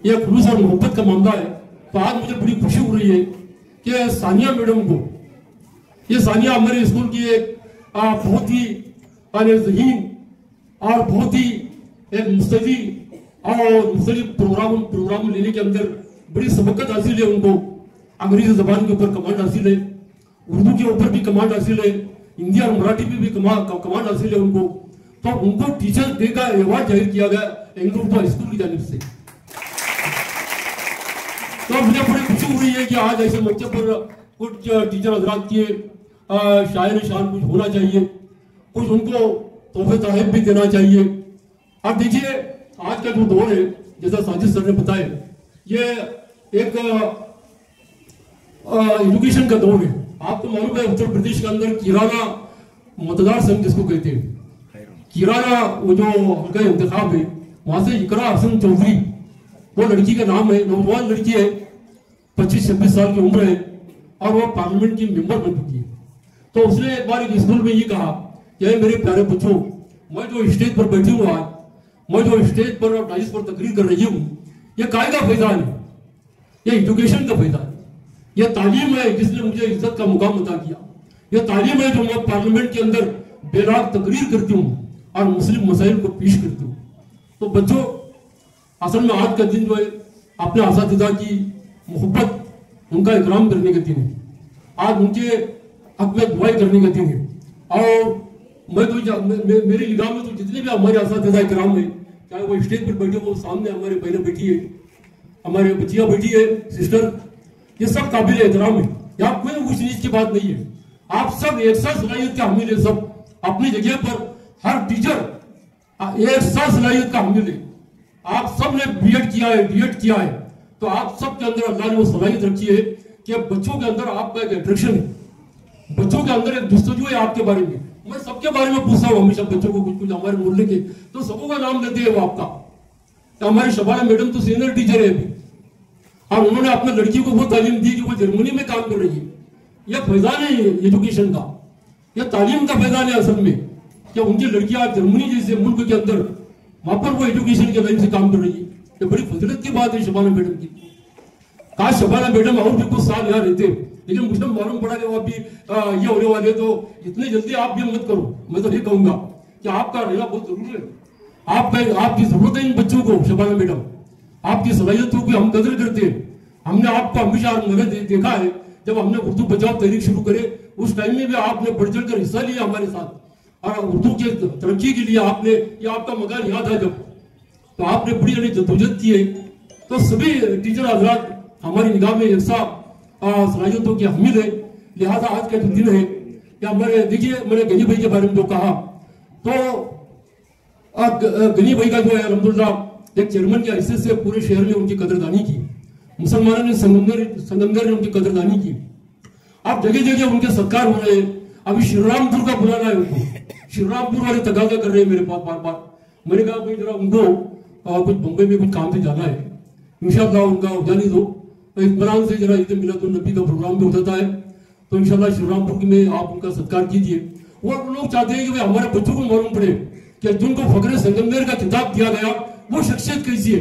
यह खुलूस और मोहब्बत का मामला है। तो आज मुझे बड़ी खुशी हो रही है कि सानिया मैडम को, ये सानिया हमारे स्कूल की एक बहुत ही ज़हीन और बहुत ही एक मुस्तदी और मुख्तलिफ प्रोग्राम लेने के अंदर बड़ी सबकत हासिल है। उनको अंग्रेजी जबान के ऊपर कमांड हासिल है, उर्दू के ऊपर भी कमांड हासिल है, हिंदी और मराठी में भी कमांड हासिल है उनको। तो उनको टीचर्स डे का अवार्ड जाहिर किया गया एंग्लो उर्दू हाई स्कूल की जानिब से। तो मुझे बड़ी खुशी हो रही है कि आज ऐसे मौके पर कुछ टीचर हजरात के शायर शान कुछ होना चाहिए, कुछ उनको तोहफे तहफ़ भी देना चाहिए। अब देखिए आज का जो दौर है, जैसा साजिद सर ने बताया, ये एक एजुकेशन का दौर है। आपको मालूम है उत्तर प्रदेश के अंदर किराना मतदार संघ जिसको कहते हैं, किराना वो जो हल्का इंतखाब है, वहां से इकरा हसन चौधरी वो लड़की का नाम है, नौजवान लड़की है, 25-26 साल की उम्र है, और वो पार्लियामेंट की मेंबर बन चुकी है। तो उसने एक बार एक स्कूल में ये कहा कि मेरे प्यारे बच्चों, मैं जो स्टेज पर बैठी हूँ आज, मैं जो स्टेज पर और डाइस पर तकरीर कर रही हूँ, ये काय का फैजान है, ये एजुकेशन का फैजान है, यह तालीम है जिसने मुझे इज्जत का मुकाम अता किया, यह तालीम है जो मैं पार्लियामेंट के अंदर बेराग तकरीर करती हूँ और मुस्लिम मसाइल को पेश करती हूँ। तो बच्चों, असल में आज का दिन जो है अपने असातिज़ा की मोहब्बत, उनका इकराम करने का दिन है, आज उनके हक में दुआएं करने का दिन है। और मैं तो मेरी निगाह में तो जितने भी हमारे असातिज़ा इकराम है, चाहे वो स्टेज पर बैठे हो, सामने हमारे बहनें बैठी है, हमारे बच्चियां बैठी है, सिस्टर, ये सब काबिल एहतराम है। यहाँ कोई ऊंच नीच की बात नहीं है, आप सब एक साथ सलाहियत के हामिल है, सब अपनी जगह पर हर टीचर एक साथ सलाहियत का हामिल है। आप सब ने बीएड किया है, डीएड किया है, तो आप सब के अंदर अल्लाह ने वो सलाहियत रखी है कि बच्चों के अंदर आपका एक अट्रैक्शन है, बच्चों के अंदर एक जस्तजू है आपके बारे में मैं सबके बारे में पूछता हूँ हमेशा बच्चों को कुछ कुछ हमारे मोहल्ले के, तो सबों का नाम लेते हैं वो आपका। तो हमारी शबाना मैडम तो सीनियर टीचर है अभी, और उन्होंने अपने लड़की को वो तालीम दी कि वो जर्मनी में काम कर रही है। यह फैजान है एजुकेशन का, यह तालीम का फैजान है असल में, कि उनकी लड़कियां जर्मनी जैसे मुल्क के अंदर वहां पर वो एजुकेशन के लाइन से काम कर रही है। ये बड़ी फजीलत की बात है शबाना मैडम की। काश शबाना मैडम और भी कुछ साल यहाँ रहते, लेकिन मुझे मालूम पड़ा कि वो अभी ये होने वाले, तो इतनी जल्दी आप भी मत करो। मैं तो ये कहूंगा कि आपका रहना बहुत जरूरी है, आपकी जरूरत है इन बच्चों को। शबाना मैडम, आपकी सलाहियतों की हम कदर करते हैं। हमने आपको हमेशा देखा है, जब हमने उर्दू बचाओ तहरीक शुरू करे उस टाइम में भी आपने बढ़ चढ़ कर हिस्सा लिया हमारे साथ, और उर्दू के तरक्की के लिए आपने, ये आपका मकान याद है जब, तो आपने बड़ी बड़ी जद्दोजहद की है। तो सभी टीचर हजरात हमारी निगाह में यकसा सलाहियतों की हामिल है। लिहाजा आज का जो दिन है, या देखिए मैंने गनी भाई के बारे में जो कहा, तो गनी भाई का जो है अल्हम्दुलिल्लाह एक चेयरमैन के हैसियत से पूरे शहर में उनकी कदरदानी की, मुसलमानों ने संगमनेर ने उनकी कदरदानी की। अब जगह जगह उनके सत्कार हो रहे हैं। अभी श्रीरामपुर का बुलाना है उनको, श्रीरामपुर वाले तगाजा कर रहे हैं मेरे पास बार बार। मैंने कहा भाई जरा उनको कुछ बम्बई में कुछ काम से जाना है, इंशाअल्लाह उनका जाने दो। इत्मीनान से जरा ईद मिलादुन नबी का प्रोग्राम भी होता है, तो इंशाअल्लाह श्रीरामपुर में आप उनका सत्कार कीजिए। और लोग चाहते हैं कि हमारे बच्चों को मालूम पड़े कि जिनको फखरे संगमनेर का खिताब दिया गया वो शख्सियत कैसी है,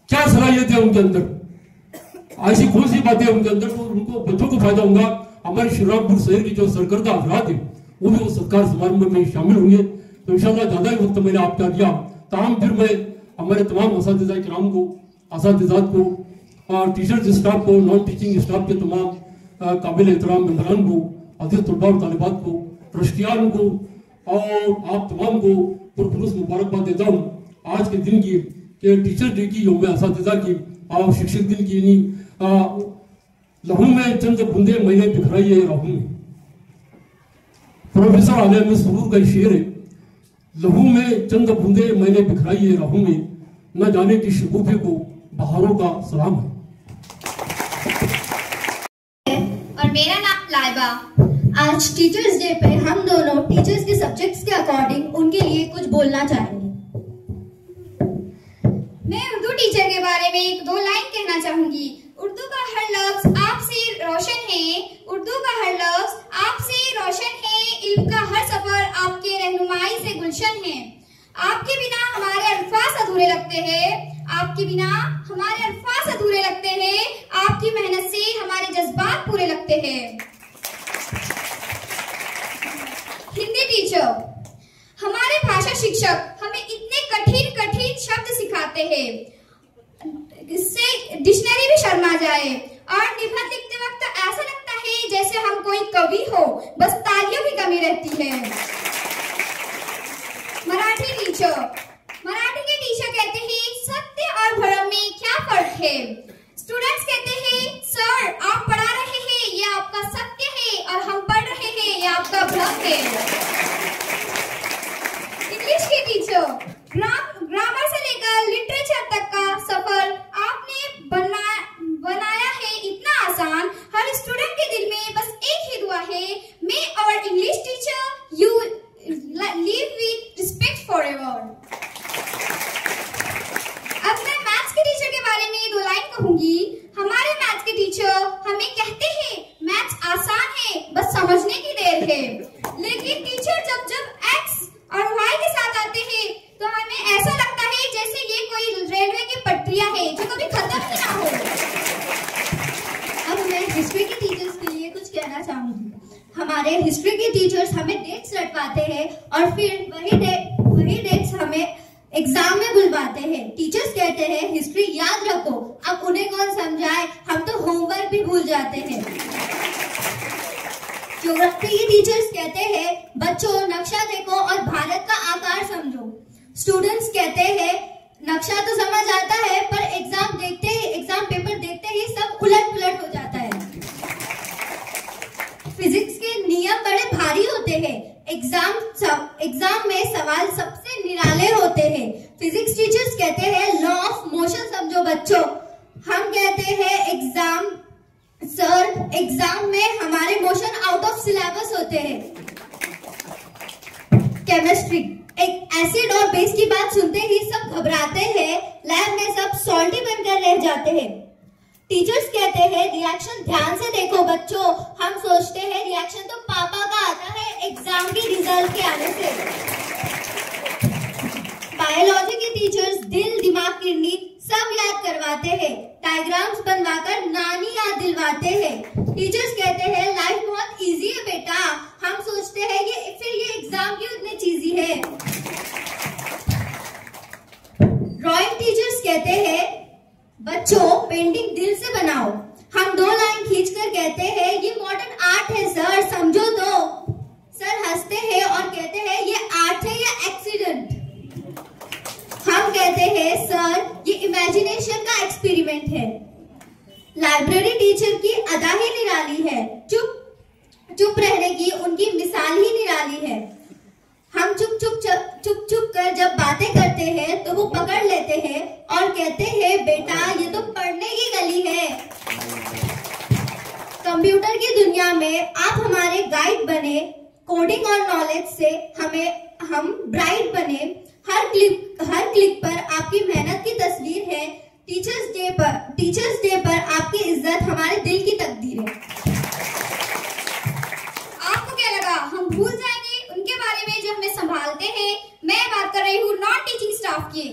क्या सलाहियत है उनके अंदर, ऐसी कौन सी बातें उनके अंदर, तो उनको बच्चों को फायदा होगा। हमारे श्रीरामपुर शहर की जो सरकर्दा हजरात है वो भी वो सत्कार समारोह में शामिल होंगे। तो इंशाअल्लाह ज्यादा ही वक्त मैंने आपका दिया, ताहम फिर मैं हमारे तमाम असातिज़ा किराम को, असातिज़ात को, और टीचर्स स्टाफ को, नॉन टीचिंग स्टाफ के तमाम काबिल एहतराम मेंबरान को, अज़ीज़ तलबा और तालिबात को, ट्रस्टियान को और आप तमाम को पुरखुलूस मुबारकबाद देता हूँ आज के दिन की, कि टीचर डे की, यौम असातिज़ा की और शिक्षक दिन की। लहू में चंद बूंदे मैंने बिखराई है राहू में, प्रोफेसर आलम में सुरूर का शेर है। लहू में चंद बूंदे मैंने बिखराई है राहू में, न जाने की शगुफे को बहारों का सलाम है। और मेरा नाम लाइबा। आज टीचर्स डे पे हम दोनों टीचर्स के सब्जेक्ट्स के अकॉर्डिंग उनके लिए कुछ बोलना चाहेंगे। मैं उर्दू टीचर के बारे में एक दो लाइन कहना चाहूंगी। उर्दू का हर लफ्ज आपसे रोशन है, उर्दू का हर लफ्ज आपसे रोशन है, इल्म का हर सफर आपके रहनुमाई से गुलशन है। आपके बिना हमारे अल्फाज अधूरे लगते हैं, आपके बिना हमारे अल्फाज अधूरे लगते हैं, आपकी मेहनत से हमारे जज्बात पूरे लगते हैं। हिंदी टीचर, हमारे भाषा शिक्षक हमें इतने कठिन कठिन शब्द सिखाते हैं, इससे डिक्शनरी भी शर्मा जाए, और निबंध लिखते वक्त ऐसा लगता है जैसे हम कोई कवि हो, बस तालियों की कमी रहती है। मराठी टीचर, मराठी के टीचर कहते हैं सत्य और भ्रम में क्या फर्क है। स्टूडेंट्स कहते हैं सर आप पढ़ा रहे हैं ये आपका सत्य है, और हम पढ़ रहे हैं ये आपका भ्रम है। इंग्लिश के टीचर, ग्रामर से लेकर लिटरेचर तक का सफर आपने बनाया है इतना आसान, हर स्टूडेंट के दिल में बस एक ही दुआ है, may our English teacher you live with respect forever. अब मैं मैथ्स के टीचर के बारे में दो लाइन कहूंगी। हमारे मैथ्स के टीचर हमें कहते हैं मैथ्स आसान है, बस समझने की देर है, लेकिन टीचर जब जब एक्स और वाई के साथ आते हैं तो हमें ऐसा लगता है जैसे ये कोई रेलवे की पटरियां है जो कभी खत्म ही ना हो। अब मैं हिस्ट्री के टीचर्स के लिए कुछ कहना चाहूंगी। हमारे हिस्ट्री के टीचर्स हमें डेट्स रटवाते हैं और फिर वही डेट्स हमें एग्जाम में बुलवाते हैं। टीचर्स कहते हैं हिस्ट्री याद रखो, अब उन्हें कौन समझाए, हम तो होमवर्क भी भूल जाते हैं। ज्योग्राफी के टीचर्स कहते हैं बच्चों नक्शा देखो और भारत का आकार समझो। स्टूडेंट्स कहते हैं नक्शा तो समझ आता है पर एग्जाम पेपर देखते ही सब उलट पुलट हो जाता है। फिजिक्स के नियम बड़े भारी होते हैं, एग्जाम में सवाल सबसे निराले होते हैं। फिजिक्स टीचर्स कहते हैं लॉ ऑफ मोशन समझो बच्चों, हम कहते हैं एग्जाम में हमारे मोशन आउट ऑफ सिलेबस होते हैं। केमिस्ट्री। एक एसिड और बेस की बात सुनते ही सब घबराते हैं, लैब में सब सॉल्टी बनकर रह जाते हैं। टीचर्स कहते हैं रिएक्शन ध्यान से देखो बच्चों, हम सोचते हैं रिएक्शन तो पापा का आता है एग्जाम के रिजल्ट के आने से। बायोलॉजी के टीचर्स दिल दिमाग किडनी सब याद करवाते हैं, डायग्राम्स बनवाकर नानी याद दिलवाते हैं। टीचर्स कहते हैं लाइफ बहुत इजी है बेटा, हम सोचते हैं ये एग्जाम क्यों इतनी चीजी है। ड्राइंग टीचर्स कहते हैं बच्चों पेंटिंग दिल से बनाओ, हम 2 लाइन खींचकर कहते हैं ये मॉडर्न आर्ट है सर, समझो तो। सर हंसते हैं और कहते हैं ये आर्ट है या एक्सीडेंट। हम कहते हैं सर ये इमेजिनेशन का एक्सपेरिमेंट है। लाइब्रेरी टीचर की अदा ही निराली है, चुप रहने की उनकी मिसाल ही निराली है। हम चुप कर जब बातें करते हैं तो वो पकड़ लेते हैं और कहते हैं बेटा ये तो पढ़ने की गली है। कंप्यूटर की दुनिया में आप हमारे गाइड बने, कोडिंग और नॉलेज से हम ब्राइट बने। हर क्लिक पर आपकी मेहनत की तस्वीर है। टीचर्स डे पर आपकी इज्जत हमारे दिल की तकदीर है। आपको क्या लगा हम भूल जाएंगे उनके बारे में जो हमें संभालते हैं? मैं बात कर रही हूँ नॉन टीचिंग स्टाफ की।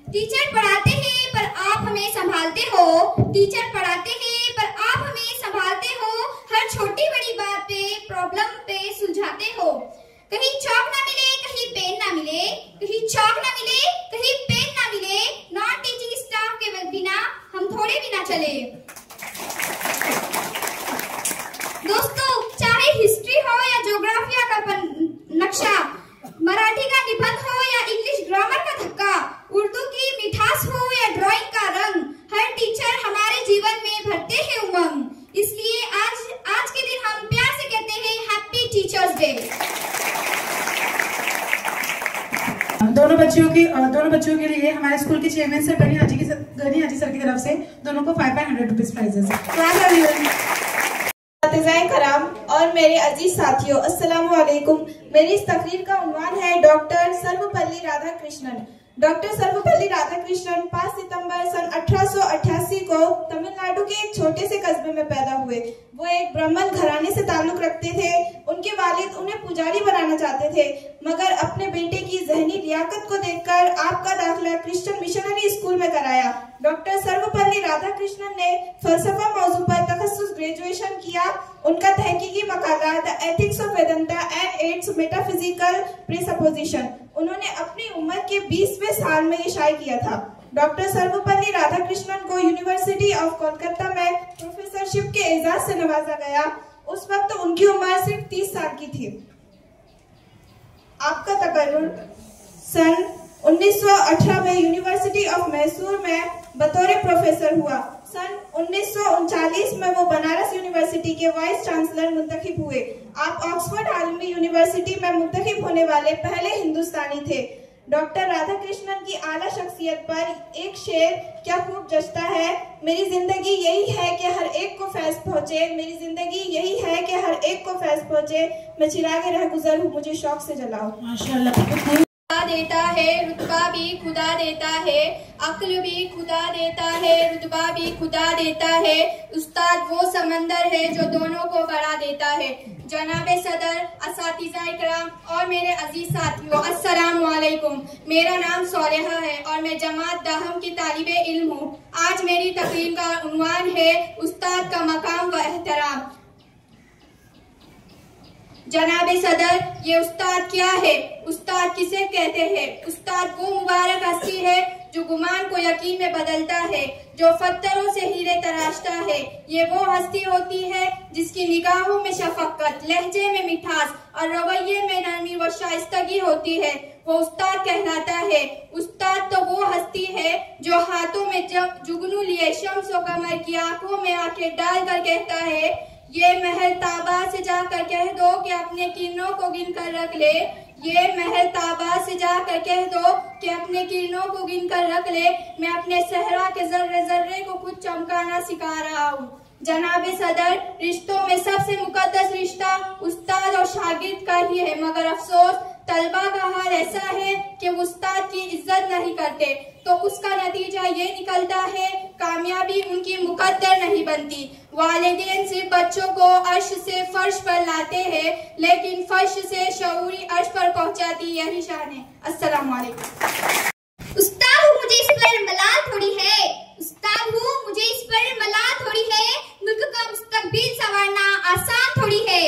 टीचर पढ़ाते हैं पर आप हमें संभालते हो, टीचर पढ़ाते हैं पर आप हमें संभालते हो। हर छोटी बड़ी बात पे प्रॉब्लम पे सुलझाते हो। कहीं चौक ना मिले कहीं पेन ना मिले, कहीं चौक ना मिले कहीं पेन ना मिले। नॉन टीचिंग स्टाफ के बिना हम थोड़े भी ना चले। दोस्तों चाहे हिस्ट्री हो या ज्योग्राफिया का नक्शा, मराठी का निबंध हो या इंग्लिश ग्रामर का धक्का, उर्दू की मिठास हो या ड्राइंग का रंग, हर टीचर हमारे जीवन में भरते हैं उमंग। इसलिए आज के दिन हम प्यार से कहते हैं हैप्पी टीचर्स डे। दोनों बच्चों के लिए हमारे स्कूल के chairman sir Ghani Haji sir की तरफ से दोनों को 500 रुपीज प्राइजेस है। कराम और मेरे अजीज साथियों, अस्सलाम वालेकुम। मेरी इस तकरीर का उन्वान है डॉक्टर सर्वपल्ली राधाकृष्णन। डॉक्टर सर्वपल्ली राधाकृष्णन 5 सितंबर सन 1888 को तमिलनाडु के एक छोटे से कस्बे में पैदा हुए। वो एक ब्राह्मण घराने से ताल्लुक रखते थे। उनके वालिद उन्हें पुजारी बनाना चाहते थे, मगर अपने बेटे की जहनी लियाकत को देखकर आपका दाखिला क्रिश्चियन मिशनरी स्कूल में कराया। डॉक्टर सर्वपल्ली राधाकृष्णन ने फलसफा मौजू पर तखस्सुस ग्रेजुएशन किया। उनका तहकीकी मकाला the ethics of Vedanta and its metaphysical presupposition उन्होंने अपनी उम्र के 20वें साल में ये शाये किया था। डॉक्टर सर्वपल्ली राधाकृष्णन को यूनिवर्सिटी ऑफ कोलकाता में प्रोफेसरशिप के एजाज से नवाजा गया। उस वक्त उनकी उम्र सिर्फ 30 साल की थी। आपका तकर्रुर सन 1918 में यूनिवर्सिटी ऑफ मैसूर में बतौर प्रोफेसर हुआ। सन 1939 में वो बनारस यूनिवर्सिटी के वाइस चांसलर मुंतखब हुए। आप ऑक्सफोर्ड आलमी यूनिवर्सिटी में मुंतखब होने वाले पहले हिंदुस्तानी थे। डॉक्टर राधाकृष्णन की आला शख्सियत पर एक शेर क्या खूब जचता है, मेरी जिंदगी यही है कि हर एक को फैज़ पहुंचे, मेरी जिंदगी यही है कि हर एक को फैज़ पहुंचे, मैं चिरागे रह गुजर हूँ, मुझे शौक से जलाओ। माशाल्लाह। देता है रुतबा भी खुदा देता है, अक्ल भी खुदा देता है, रुतबा भी खुदा देता है। उस्ताद वो समंदर है जो दोनों को बढ़ा देता है। जनाबे सदर, असातिज़ा इकराम और मेरे अजीज साथियों, अस्सलाम वालेकुम। मेरा नाम सोलेहा है और मैं जमात दाहम की तालिबे इल्म हूँ। आज मेरी तकरीर का उन्वान है उस्ताद का मकाम व एहतराम। जनाबे सदर, ये उस्ताद क्या है? उस्ताद किसे कहते हैं? उस्ताद वो मुबारक हस्ती है जो गुमान को यकीन में बदलता है, जो पत्थरों से हीरे तराशता है। ये वो हस्ती होती है जिसकी निगाहों में शफकत, लहजे में मिठास और रवैये में नरमी व शाइस्तगी होती है। वो उस्ताद कहलाता है। उस्ताद तो वो हस्ती है जो हाथों में जब जुगनू लिए शम्स व कमर की आंखों में आंखें डालकर कहता है, ये महल ताबा से जाकर कह दो कि अपने किरणों को गिन कर रख ले। ये महल ताबा से जाकर कह दो कि अपने किरणों को गिन कर रख ले। मैं अपने सहरा के जर्रे जर्रे को खुद चमकाना सिखा रहा हूँ। जनाबे सदर, रिश्तों में सबसे मुकद्दस रिश्ता उस्ताद और शागिर्द का ही है, मगर अफसोस तलबा का हाल ऐसा है कि वो उस्ताद की इज्जत नहीं करते, तो उसका नतीजा ये निकलता है कामयाबी उनकी मुकद्दर नहीं बनती। वालिदैन सिर्फ बच्चों को अर्श से फर्श पर लाते हैं, लेकिन फर्श से शऊरी अर्श पर पहुंचाती यही शान है। अस्सलाम वालेकुम। उस्ताद हूँ मुझे इस पर मलाल थोड़ी है, उस्ताद हूँ मुझे इस पर मलाल थोड़ी है, मुल्क का मुस्तकबिल संवारना आसान थोड़ी है।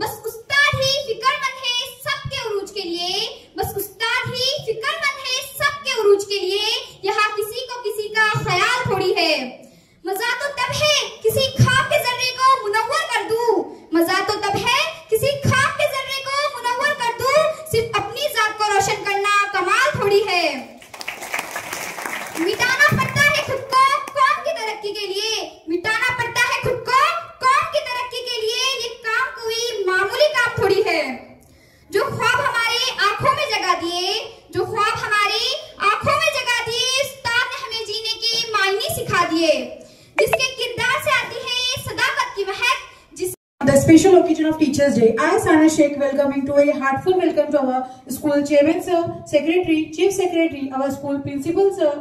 बस उस्ताद ही फिक्रमंद है सबके उरूज के लिए, बस उस्ताद ही फिक्रमंद है सबके उरूज के लिए, यहाँ किसी को किसी का ख्याल थोड़ी है। मजा तो तब है किसी खाब के जर्रे को मुनव्वर कर दूं, मजा तो तब है किसी खाब के जर्रे को मुनव्वर कर दूं, सिर्फ अपनी जात को रोशन करना कमाल थोड़ी है। मिटाना पड़ता है खुद को कौम की तरक्की के लिए, मिटाना पड़ता है खुद को कौम की तरक्की के लिए, ये काम कोई मामूली काम थोड़ी है। जो ख्वाब हमारे आंखों में जगा दिए, जो ख्वाब हमारे आंखों में जगा दिए, उस्ताद ने हमें जीने के मायने सिखा दिए, जिसके किरदार से आती है सदाकत की महक। The special occasion of Teachers Day, I, Sana Sheikh, welcoming to a heartful welcome to our school chairman sir, secretary, chief secretary, our school principal sir,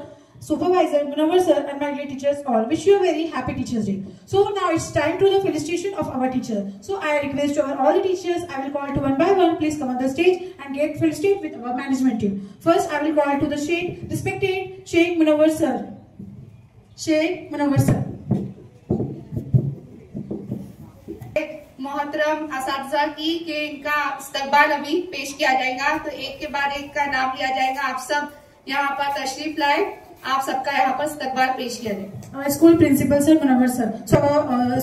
supervisor, Munawwar sir, and my dear teachers all. Wish you a very happy Teachers Day. So now it's time to the felicitation of our teacher. So I request to all the teachers, I will call to one by one. Please come on the stage and get felicitate with our management team. First, I will call to the Sheikh, respected Sheikh Munawwar sir. Sheikh Munawwar sir. मोहतरम असातिज़ा की कि इनका इस्तकबाल अभी पेश किया जाएगा, तो एक के बाद एक का नाम लिया जाएगा। आप सब यहाँ पर तशरीफ लाए, आप सबका यहाँ पर इस्तकबाल पेश किया जाए। School principal sir Munawwar sir, so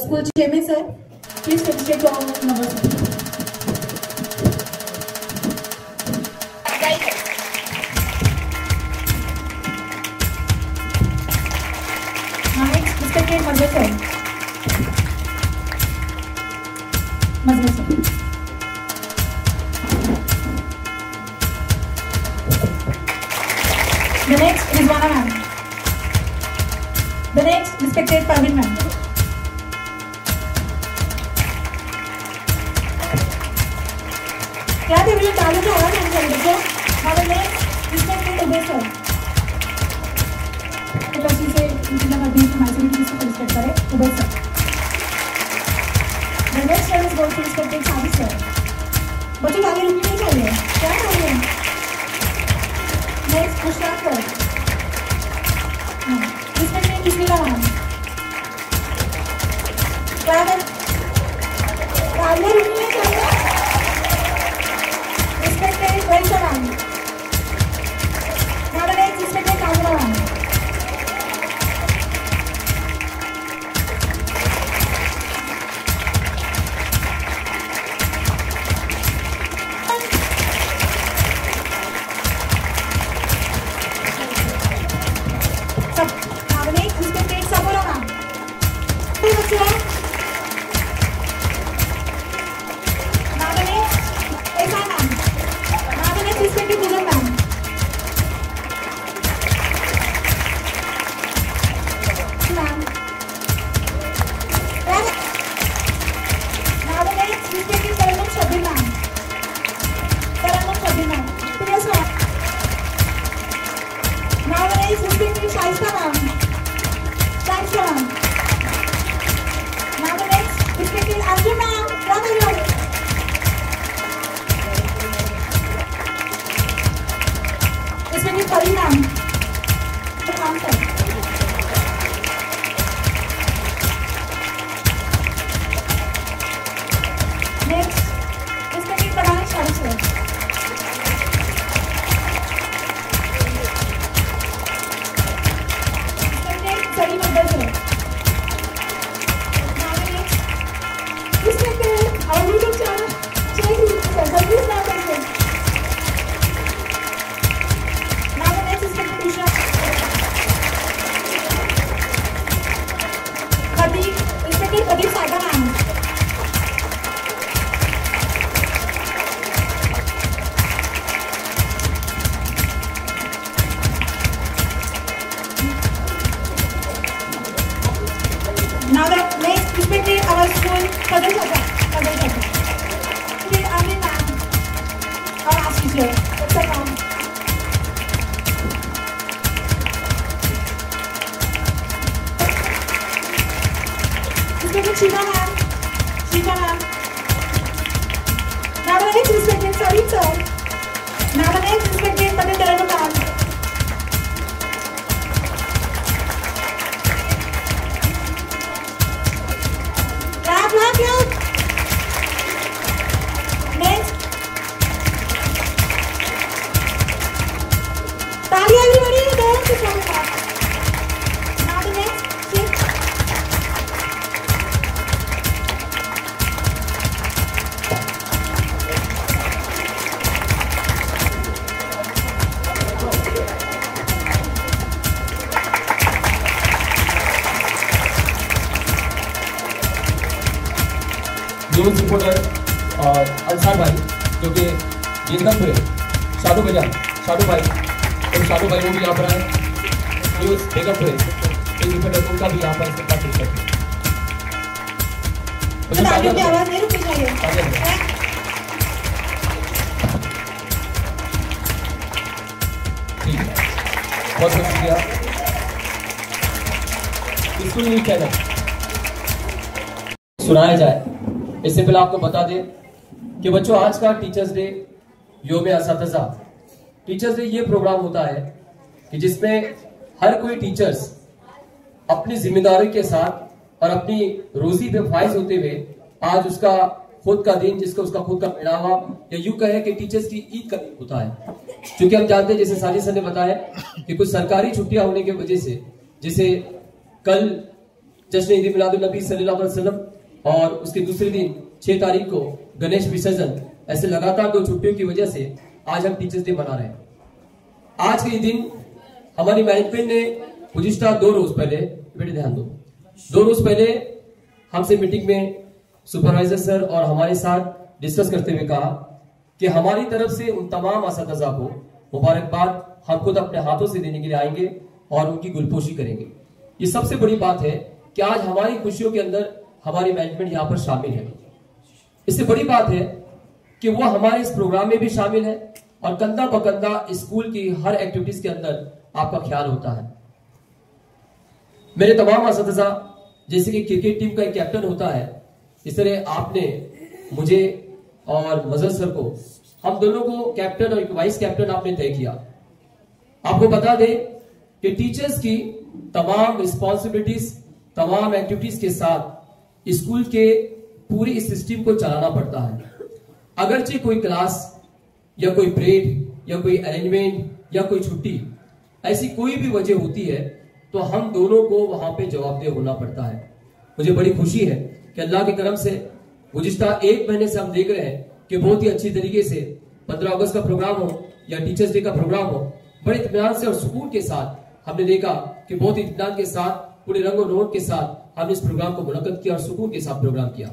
school chairman sir, please felicitate to Munawwar sir. Respected Mazhar sir, Mazhar sir. The next Rizwana ma'am. The next respected Parveen ma'am. क्या थे वो चालू तो आवाज नहीं चल रही है। Now the next respected Ubay sir. तो बच्ची से इंतजार करते हैं कि हमारे सभी से फेलिसिटेट करें उबय sir. The next one is going to respected Sabi sir. बच्चों आगे रुकनी नहीं चाहिए, क्या कर रहे हैं? Next Mushtaq sir. respected Bismillah ma'am. क्या कर? आगे रुकनी नहीं चाहिए। respected Vaisha ma'am. Now the next respected Kajra ma'am. Further Chopra. Okay, Amin ma'am. Our last teacher. Let's come on. Respected Sheena ma'am. Sheena ma'am. Now the next respected Sarit sir. Now the next respected Patel Darano ma'am. Clap. Next. Tali everybody, don't sit down. Now the next, sit. News reporter Ansar भाई जो कि गेंदपुरे शाडू भाई और शाडू भाई वो भी यहाँ पर आए। न्यूज बेगमपुरे एक रिपोर्टर उनका भी यहाँ पर तालियों की आवाज नहीं रुकनी चाहिए। ठीक है, बहुत शुक्रिया। स्कूल न्यूज चैनल सुनाया जाए इससे पहले आपको बता दें कि बच्चों आज का टीचर्स डे योम असातिज़ा टीचर्स डे ये प्रोग्राम होता है कि जिसमें हर कोई टीचर्स अपनी जिम्मेदारी के साथ और अपनी रोजी पे फाइज होते हुए आज उसका खुद का दिन जिसको उसका खुद का पहनावा या यूं कहे कि टीचर्स की ईद का दिन होता है। क्योंकि हम जानते हैं जैसे साजिद सर ने बताया कि कुछ सरकारी छुट्टियां होने की वजह से जैसे कल जश्न ईद मिलादुन नबी सल्लल्लाहु अलैहि वसल्लम और उसके दूसरे दिन 6 तारीख को गणेश विसर्जन, ऐसे लगातार 2 छुट्टियों की वजह से आज हम टीचर्स डे मना रहे हैं। आज के दिन हमारी मैनेजमेंट ने गुज़िश्ता 2 रोज पहले, बेटे ध्यान दो, 2 रोज पहले हमसे मीटिंग में सुपरवाइजर सर और हमारे साथ डिस्कस करते हुए कहा कि हमारी तरफ से उन तमाम असातिज़ा को मुबारकबाद हम खुद अपने हाथों से देने के लिए आएंगे और उनकी गुलपोशी करेंगे। ये सबसे बड़ी बात है कि आज हमारी खुशियों के अंदर हमारी मैनेजमेंट यहाँ पर शामिल है। इससे बड़ी बात है कि वो हमारे इस प्रोग्राम में भी शामिल है और कंधा बकंधा स्कूल की हर एक्टिविटीज के अंदर आपका ख्याल होता है। मेरे तमाम असातिज़ा जैसे कि क्रिकेट टीम का एक कैप्टन होता है, इस तरह आपने मुझे और मजहर सर को, हम दोनों को कैप्टन और एक वाइस कैप्टन आपने तय किया। आपको बता दें कि टीचर्स की तमाम रिस्पॉन्सिबिलिटीज, तमाम एक्टिविटीज के साथ स्कूल के पूरी इस सिस्टम को चलाना पड़ता है। अगरचे कोई क्लास या कोई परेड या कोई अरेंजमेंट या कोई छुट्टी, ऐसी कोई भी वजह होती है तो हम दोनों को वहां पे जवाबदेह होना पड़ता है। मुझे बड़ी खुशी है कि अल्लाह के करम से गुज़िश्ता 1 महीने से हम देख रहे हैं कि बहुत ही अच्छी तरीके से 15 अगस्त का प्रोग्राम हो या टीचर्स डे का प्रोग्राम हो, बड़े इत्मीनान से और सुकून के साथ हमने देखा कि बहुत ही इत्मीनान के साथ, पूरे रंगो रोड के साथ हमने इस प्रोग्राम को मुनक्कद किया और सुकून के साथ प्रोग्राम किया।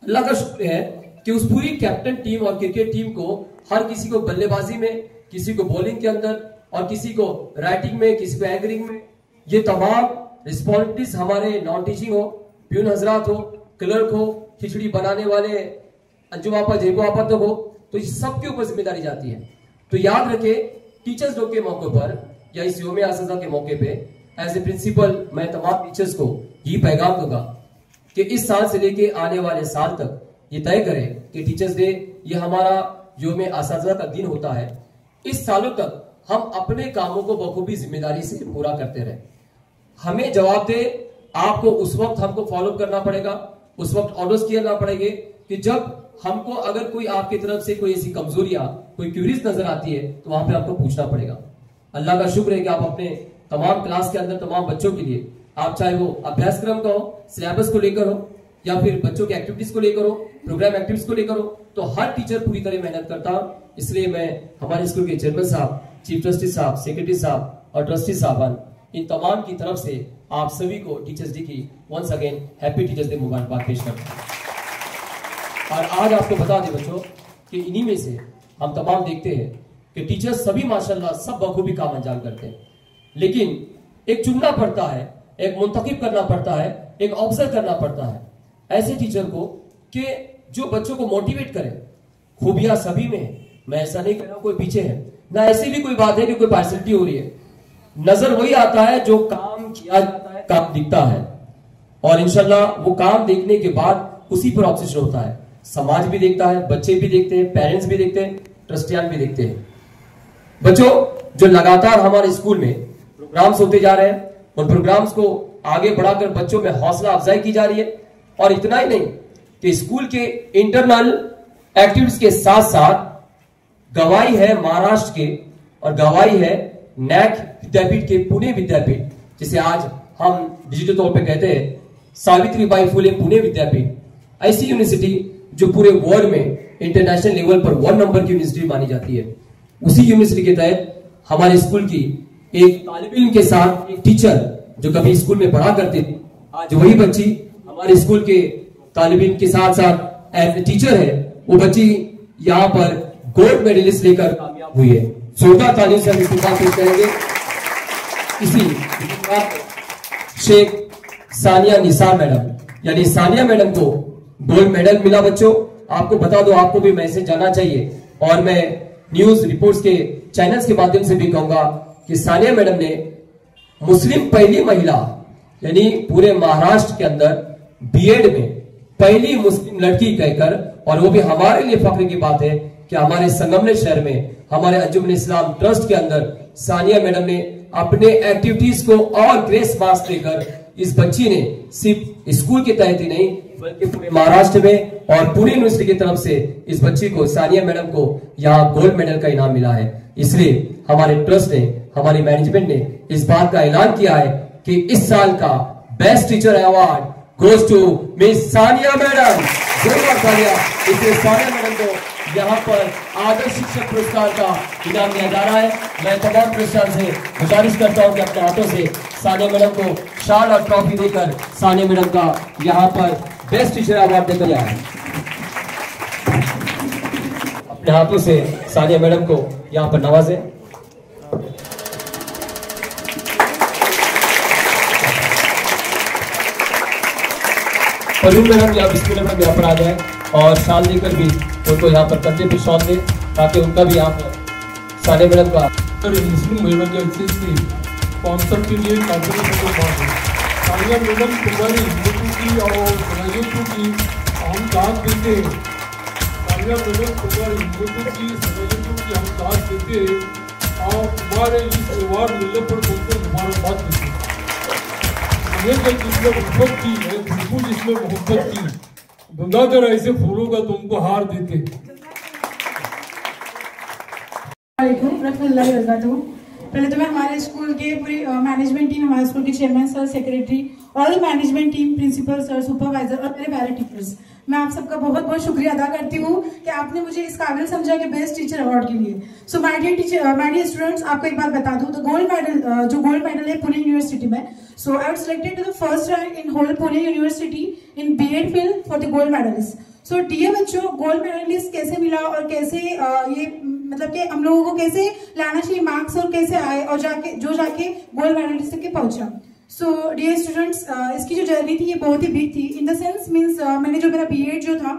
अल्लाह का शुक्र है कि उस पूरी कैप्टन टीम और क्रिकेट टीम को हर किसी को बल्लेबाजी में, किसी को बॉलिंग के अंदर और किसी को राइटिंग में, किसी को एंकरिंग में, ये तमाम रिस्पॉन्सिबिलिटीज हमारे नॉन टीचिंग हो, प्यून हजरात हो, क्लर्क हो, खिचड़ी बनाने वाले अंजुम आपा, जेबो आपा तक हो, तो इस सबके ऊपर जिम्मेदारी जाती है। तो याद रखे टीचर्स डे के मौके पर या इस योम असातिज़ा के मौके पे एज ए प्रिंसिपल मैं तमाम टीचर्स को ये पैगाम दूंगा कि इस साल से लेके आने वाले साल तक ये तय करें कि टीचर्स डे ये हमारा योम असातिज़ा का दिन होता है। इस सालों तक हम अपने कामों को बखूबी जिम्मेदारी से पूरा करते रहे। हमें जवाब दे आपको उस वक्त हमको फॉलो करना पड़ेगा, उस वक्त ऑर्डर्स किया जाना पड़ेंगे कि जब हमको अगर कोई आपकी तरफ से कोई ऐसी कमजोरियां, कोई क्यूरीज नजर आती है तो वहां पे आपको पूछना पड़ेगा। अल्लाह का शुक्र है कि आप अपने तमाम क्लास के अंदर तमाम बच्चों के लिए, आप चाहे वो अभ्यासक्रम का हो, सिलेबस को लेकर हो या फिर बच्चों की एक्टिविटीज को लेकर हो, प्रोग्राम एक्टिविटीज को लेकर हो, तो हर टीचर पूरी तरह मेहनत करता हूं। इसलिए मैं हमारे स्कूल के चेयरमैन साहब, चीफ ट्रस्टी साहब, सेक्रेटरी साहब और ट्रस्टी साहबान, इन तमाम की तरफ से आप सभी को टीचर्स डे की once again happy teachers day मुबारकबाद पेश करता हूं। और आज आपको बता दें बच्चों कि इन्हीं में से हम तमाम देखते हैं कि टीचर्स सभी माशाल्लाह सब बखूबी काम अंजाम करते हैं, लेकिन एक चुनना पड़ता है, एक मुंतखब करना पड़ता है, एक ऑब्जर्व करना पड़ता है। ऐसे टीचर को कि जो बच्चों को मोटिवेट करे। खूबियां सभी में है, मैं ऐसा नहीं कह रहा हूं कोई पीछे है, ना ऐसी भी कोई बात है कि कोई पार्शलिटी हो रही है। नजर वही आता है जो काम किया जाता है, काम दिखता है, और इंशाल्लाह वो काम देखने के बाद उसी पर ऑब्सेशन होता है। समाज भी देखता है, बच्चे भी देखते हैं, पेरेंट्स भी देखते हैं, ट्रस्टियान भी देखते हैं। बच्चों, जो लगातार हमारे स्कूल में प्रोग्राम्स होते जा रहे हैं, उन प्रोग्राम्स को आगे बढ़ाकर बच्चों में हौसला अफजाई की जा रही है। और इतना ही नहीं कि स्कूल के इंटरनल एक्टिविटीज के साथ साथ गवाही है महाराष्ट्र के और गवाही है नैक विद्यापीठ के, पुणे विद्यापीठ, जिसे आज हम डिजिटल तौर पे कहते हैं सावित्रीबाई फुले पुणे विद्यापीठ। ऐसी यूनिवर्सिटी जो पूरे वर्ल्ड में इंटरनेशनल लेवल पर 1 नंबर की यूनिवर्सिटी मानी जाती है। उसी यूनिवर्सिटी के तहत हमारे स्कूल की एक तालिब इल्म के साथ एक टीचर जो कभी स्कूल में पढ़ा करती थी, आज वही बच्ची हमारे स्कूल के तालिब इल्म के साथ साथ एज ए टीचर है। वो बच्ची यहाँ पर गोल्ड मेडलिस्ट लेकर कामयाब हुई है। जोरदार तालियों से हम इस्तेमाल पेश करेंगे। इसी शेख सानिया निसार मैडम, यानी सानिया मैडम को गोल्ड मेडल मिला। बच्चों, आपको बता दो, आपको भी मैसेज जाना चाहिए, और मैं न्यूज रिपोर्ट्स के चैनल्स के माध्यम से भी कहूंगा कि सानिया मैडम ने मुस्लिम पहली महिला, यानी पूरे महाराष्ट्र के अंदर बीएड में पहली मुस्लिम लड़की कहकर, और वो भी हमारे लिए फख्र की बात है कि हमारे संगमनेर शहर में हमारे अंजुमन इस्लाम ट्रस्ट के अंदर सानिया मैडम ने अपने एक्टिविटीज को और ग्रेस मार्क्स देकर इस बच्ची ने सिर्फ स्कूल के तहत ही नहीं बल्कि पूरे महाराष्ट्र में और पुणे यूनिवर्सिटी की तरफ से इस बच्ची को, सानिया मैडम को, यहाँ गोल्ड मेडल का इनाम मिला है। इसलिए हमारे ट्रस्ट ने, हमारी मैनेजमेंट ने इस बात का ऐलान किया है कि इस साल का best teacher award goes to miss Sania madam. इसलिए सानिया मैडम को यहाँ पर आदर्श शिक्षक पुरस्कार का इनाम दिया जा रहा है। मैं तमाम प्रोफेसर से गुजारिश करता हूँ कि अपने हाथों से सानिया मैडम को शाल और ट्रॉफी देकर सानिया मैडम का यहाँ पर बेस्ट टीचर अवार्ड देकर आए। अपने हाथों से सानिया मैडम को यहाँ पर नवाजे। परवीन मैडम या बिस्मिल्लाह मैडम यहाँ पर आ जाए और शाल देकर भी उनको यहाँ पर कंधे पे शॉल दे, ताकि उनका भी यहाँ पर सानिया मैडम का मुस्लिम महिला के अच्छे से कॉन्सेप्ट के लिए सानिया मैडम तुम्हारी हिम्मतों की और सलाहियतों की हम साथ देते हैं। सानिया मैडम तुम्हारी हिम्मतों की, सलाहियतों की हम साथ देते हैं और तुम्हारे इस अवार्ड मिलने पर तुमको मुबारकबाद देते हैं। हमें जिसमें मोहब्बत की है, खुशबू जिसमें मोहब्बत की, गंगाधर ऐसे फूलों का तुमको हार देते। पहले तो मैं हमारे स्कूल के पूरी मैनेजमेंट टीम, हमारे स्कूल के chairman sir, secretary, all management team, principal sir, supervisor और मेरे पैरा टीचर्स, मैं आप सबका बहुत बहुत शुक्रिया अदा करती हूँ कि आपने मुझे इस काबिल समझा कि बेस्ट टीचर अवार्ड के लिए। सो माय डियर स्टूडेंट्स, आपको एक बात बता दूं, तो गोल्ड मेडल, जो गोल्ड मेडल है पुणे यूनिवर्सिटी में, so I was selected to the first rank in whole Pune university in BEd field for the gold medalist. So dear बच्चों, गोल्ड मेडलिस्ट कैसे मिला और कैसे ये मतलब कि हम लोगों को कैसे लाना चाहिए मार्क्स और कैसे आए और जाके गोल्ड मेडलिस्ट तक पहुंचा। सो डियर स्टूडेंट्स, इसकी जो जर्नी थी ये बहुत ही बिग थी इन द सेंस मीन्स मैंने जो मेरा बीएड जो था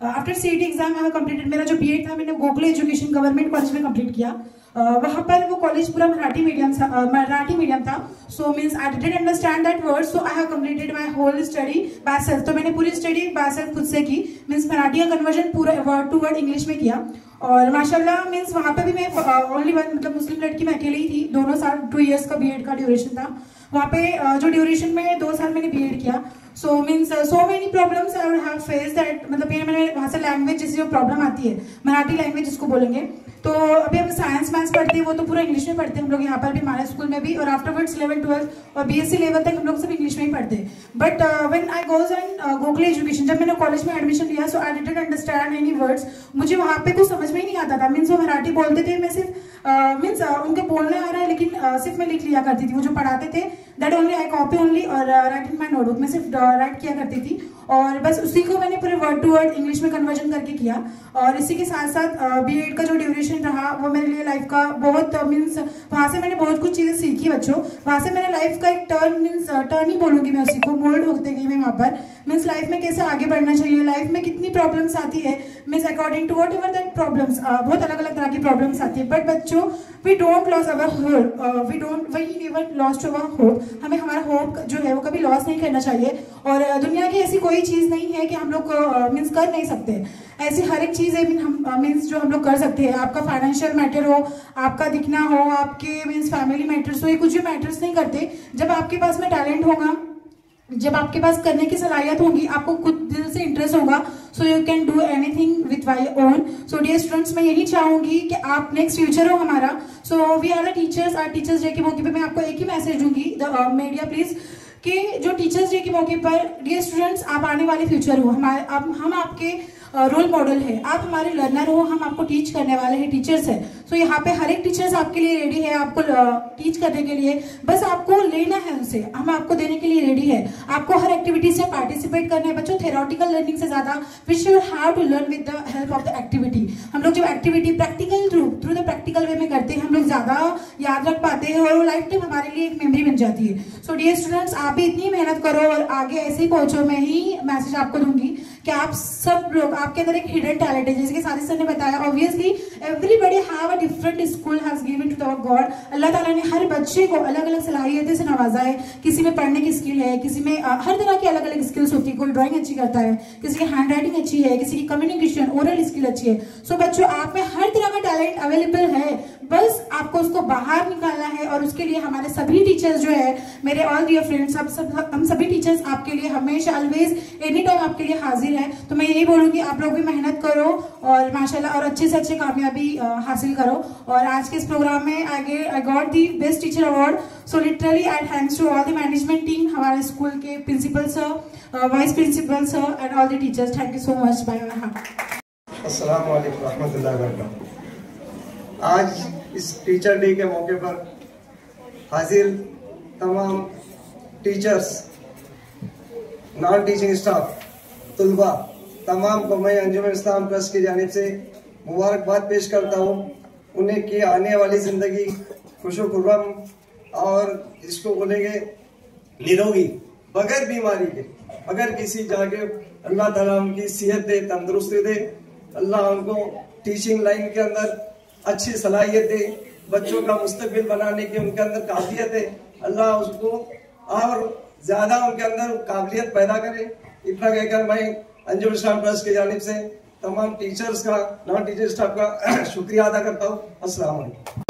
after CET exam I completed, मेरा जो बीएड था मैंने गोखले एजुकेशन गवर्नमेंट कॉलेज में कंप्लीट किया। वहाँ पर वो कॉलेज पूरा मराठी मीडियम था। So means I didn't understand that word, so I have completed my whole study by self. तो मैंने पूरी स्टडी बाय सेल्फ खुद से की, मीन्स मराठी का कन्वर्जन पूरा वर्ड टू वर्ड इंग्लिश में किया। और माशाल्लाह मीन्स वहाँ पे भी मैं ओनली वन मतलब मुस्लिम लड़की मैं अकेली ही थी। दोनों साल 2 इयर्स का बीएड का ड्यूरेशन था। वहाँ पे जो ड्यूरेशन में 2 साल मैंने बीएड किया। So means so many problems I have face that, मतलब ये मैंने वहाँ से लैंग्वेज जैसी जो प्रॉब्लम आती है, मराठी लैंग्वेज जिसको बोलेंगे, तो अभी हम साइंस मैथ्स पढ़ते हैं वो तो पूरा इंग्लिश में पढ़ते हैं हम लोग यहाँ पर भी, हमारे स्कूल में भी, और आफ्टरवर्ड्स 11th 12th और बीएससी लेवल तक हम लोग सब इंग्लिश में ही पढ़ते हैं। But when I goes in Gokhale education, जब मैंने कॉलेज में एडमिशन लिया, so I didn't understand any words. मुझे वहाँ पे कुछ समझ में ही नहीं आता था। मीन्स वो मराठी बोलते थे, मैं सिर्फ मीन्स उनके बोलने आ रहा है लेकिन सिर्फ मैं लिख लिया करती थी। वो जो पढ़ाते थे that only I copy only और राइट इन माई नोटबुक में सिर्फ राइट किया करती थी और बस उसी को मैंने पूरे वर्ड टू वर्ड इंग्लिश में कन्वर्जन करके किया। और इसी के साथ साथ B.Ed का जो ड्यूरेशन रहा वो मेरे लिए लाइफ का बहुत मीन्स वहाँ से मैंने बहुत कुछ चीज़ें सीखी बच्चों। वहाँ से मैंने लाइफ का एक टर्न ही बोलूँगी मैं उसी को, मोल्ड होते गई मैं वहाँ पर। मीन्स लाइफ में कैसे आगे बढ़ना चाहिए, लाइफ में कितनी प्रॉब्लम्स आती है, means according to whatever that problems, बहुत अलग अलग तरह की प्रॉब्लम्स आती है। बट बच्चों we don't loss our hope, we never lost our hope. हमें हमारा होप जो है वो कभी लॉस नहीं करना चाहिए। और दुनिया की ऐसी कोई चीज़ नहीं है कि हम लोग मीन्स कर नहीं सकते। ऐसी हर एक चीज़ है हम मीन्स जो हम लोग कर सकते हैं। आपका फाइनेंशियल मैटर हो, आपका दिखना हो, आपके मीन्स फैमिली मैटर्स हो, ये कुछ भी मैटर्स नहीं करते। जब आपके पास में टैलेंट होगा, जब आपके पास करने की सलाहियत होगी, आपको खुद दिल से इंटरेस्ट होगा, so you can do anything with your own. So dear students, मैं यही चाहूंगी कि आप नेक्स्ट फ्यूचर हो हमारा। So we are the teachers. Our teachers day के मौके पे मैं आपको एक ही मैसेज दूंगी, द मीडिया प्लीज, कि जो टीचर्स डे के मौके पर डियर स्टूडेंट्स आप आने वाले फ्यूचर हो, हम आपके रोल मॉडल है, आप हमारे लर्नर हो, हम आपको टीच करने वाले हैं, टीचर्स है। सो यहाँ पे हर एक टीचर्स आपके लिए रेडी है, आपको टीच करने के लिए। बस आपको लेना है उनसे, हम आपको देने के लिए रेडी है। आपको हर एक्टिविटीज में पार्टिसिपेट करना है बच्चों। थ्योरेटिकल लर्निंग से ज्यादा we should have to learn with the help of the activity. हम लोग जब activity practical through the practical way में करते हैं, हम लोग ज्यादा याद रख पाते हैं और वो लाइफ टाइम हमारे लिए एक मेमोरी बन जाती है। सो डियर स्टूडेंट्स, आप भी इतनी मेहनत करो और आगे ऐसे ही पहुंचो। मैं ही मैसेज आपको दूंगी कि आप सब लोग, आपके अंदर एक हिडन टैलेंट है, जैसे कि साजिद सर ने बताया। Obviously everybody have a different school has given to the God. Allah ताला ने हर बच्चे को अलग अलग सलाहियतें से नवाजा है। किसी में पढ़ने की स्किल है, किसी में हर तरह की अलग अलग स्किल्स होती है। कोई ड्राइंग अच्छी करता है, किसी की हैंड राइटिंग अच्छी है, किसी की कम्युनिकेशन ओरल स्किल अच्छी है। सो बच्चों, आप में हर तरह का टैलेंट अवेलेबल है, बस आपको उसको बाहर निकालना है। और उसके लिए हमारे सभी टीचर्स जो है, मेरे ऑल डियर फ्रेंड्स, हम सभी टीचर्स आपके लिए हमेशा ऑलवेज एनी टाइम आपके लिए हाजिर है। तो मैं यही बोलूँगी, आप लोग भी मेहनत करो और माशाल्लाह और अच्छे से अच्छे कामयाबी हासिल करो। और आज के इस प्रोग्राम में I got the best teacher award. So literally I thanks to all the management team, हमारे स्कूल के principal sir, vice principal sir and all the teachers. Thank you so much. Bye bye. अस्सलाम वालेकुम रहमतुल्लाहि व बरकातहू। आज इस teacher day के मौके पर हाजिर तमाम टीचर्स, नॉन टीचिंग स्टाफ, तुलबा, तमाम को मैं अंजुमन इस्लाम ट्रस्ट की जानिब से मुबारकबाद पेश करता हूँ। उन्हें की आने वाली जिंदगी खुशो खुर्रम और इसको बोलेंगे निरोगी, बगैर बीमारी के, अगर किसी जाके अल्लाह ताला उनकी सेहत दे, तंदुरुस्ती दे, अल्लाह उनको टीचिंग लाइन के अंदर अच्छी सलाहियत दे, बच्चों का मुस्तकबिल बनाने की उनके अंदर काबिलियत है, अल्लाह उसको और ज्यादा उनके अंदर काबिलियत पैदा करे। इतना कहकर मैं अंजुमन इस्लाम ट्रस्ट की जानिब से तमाम टीचर्स का, नॉन टीचर स्टाफ का शुक्रिया अदा करता हूँ। अस्सलाम वालेकुम।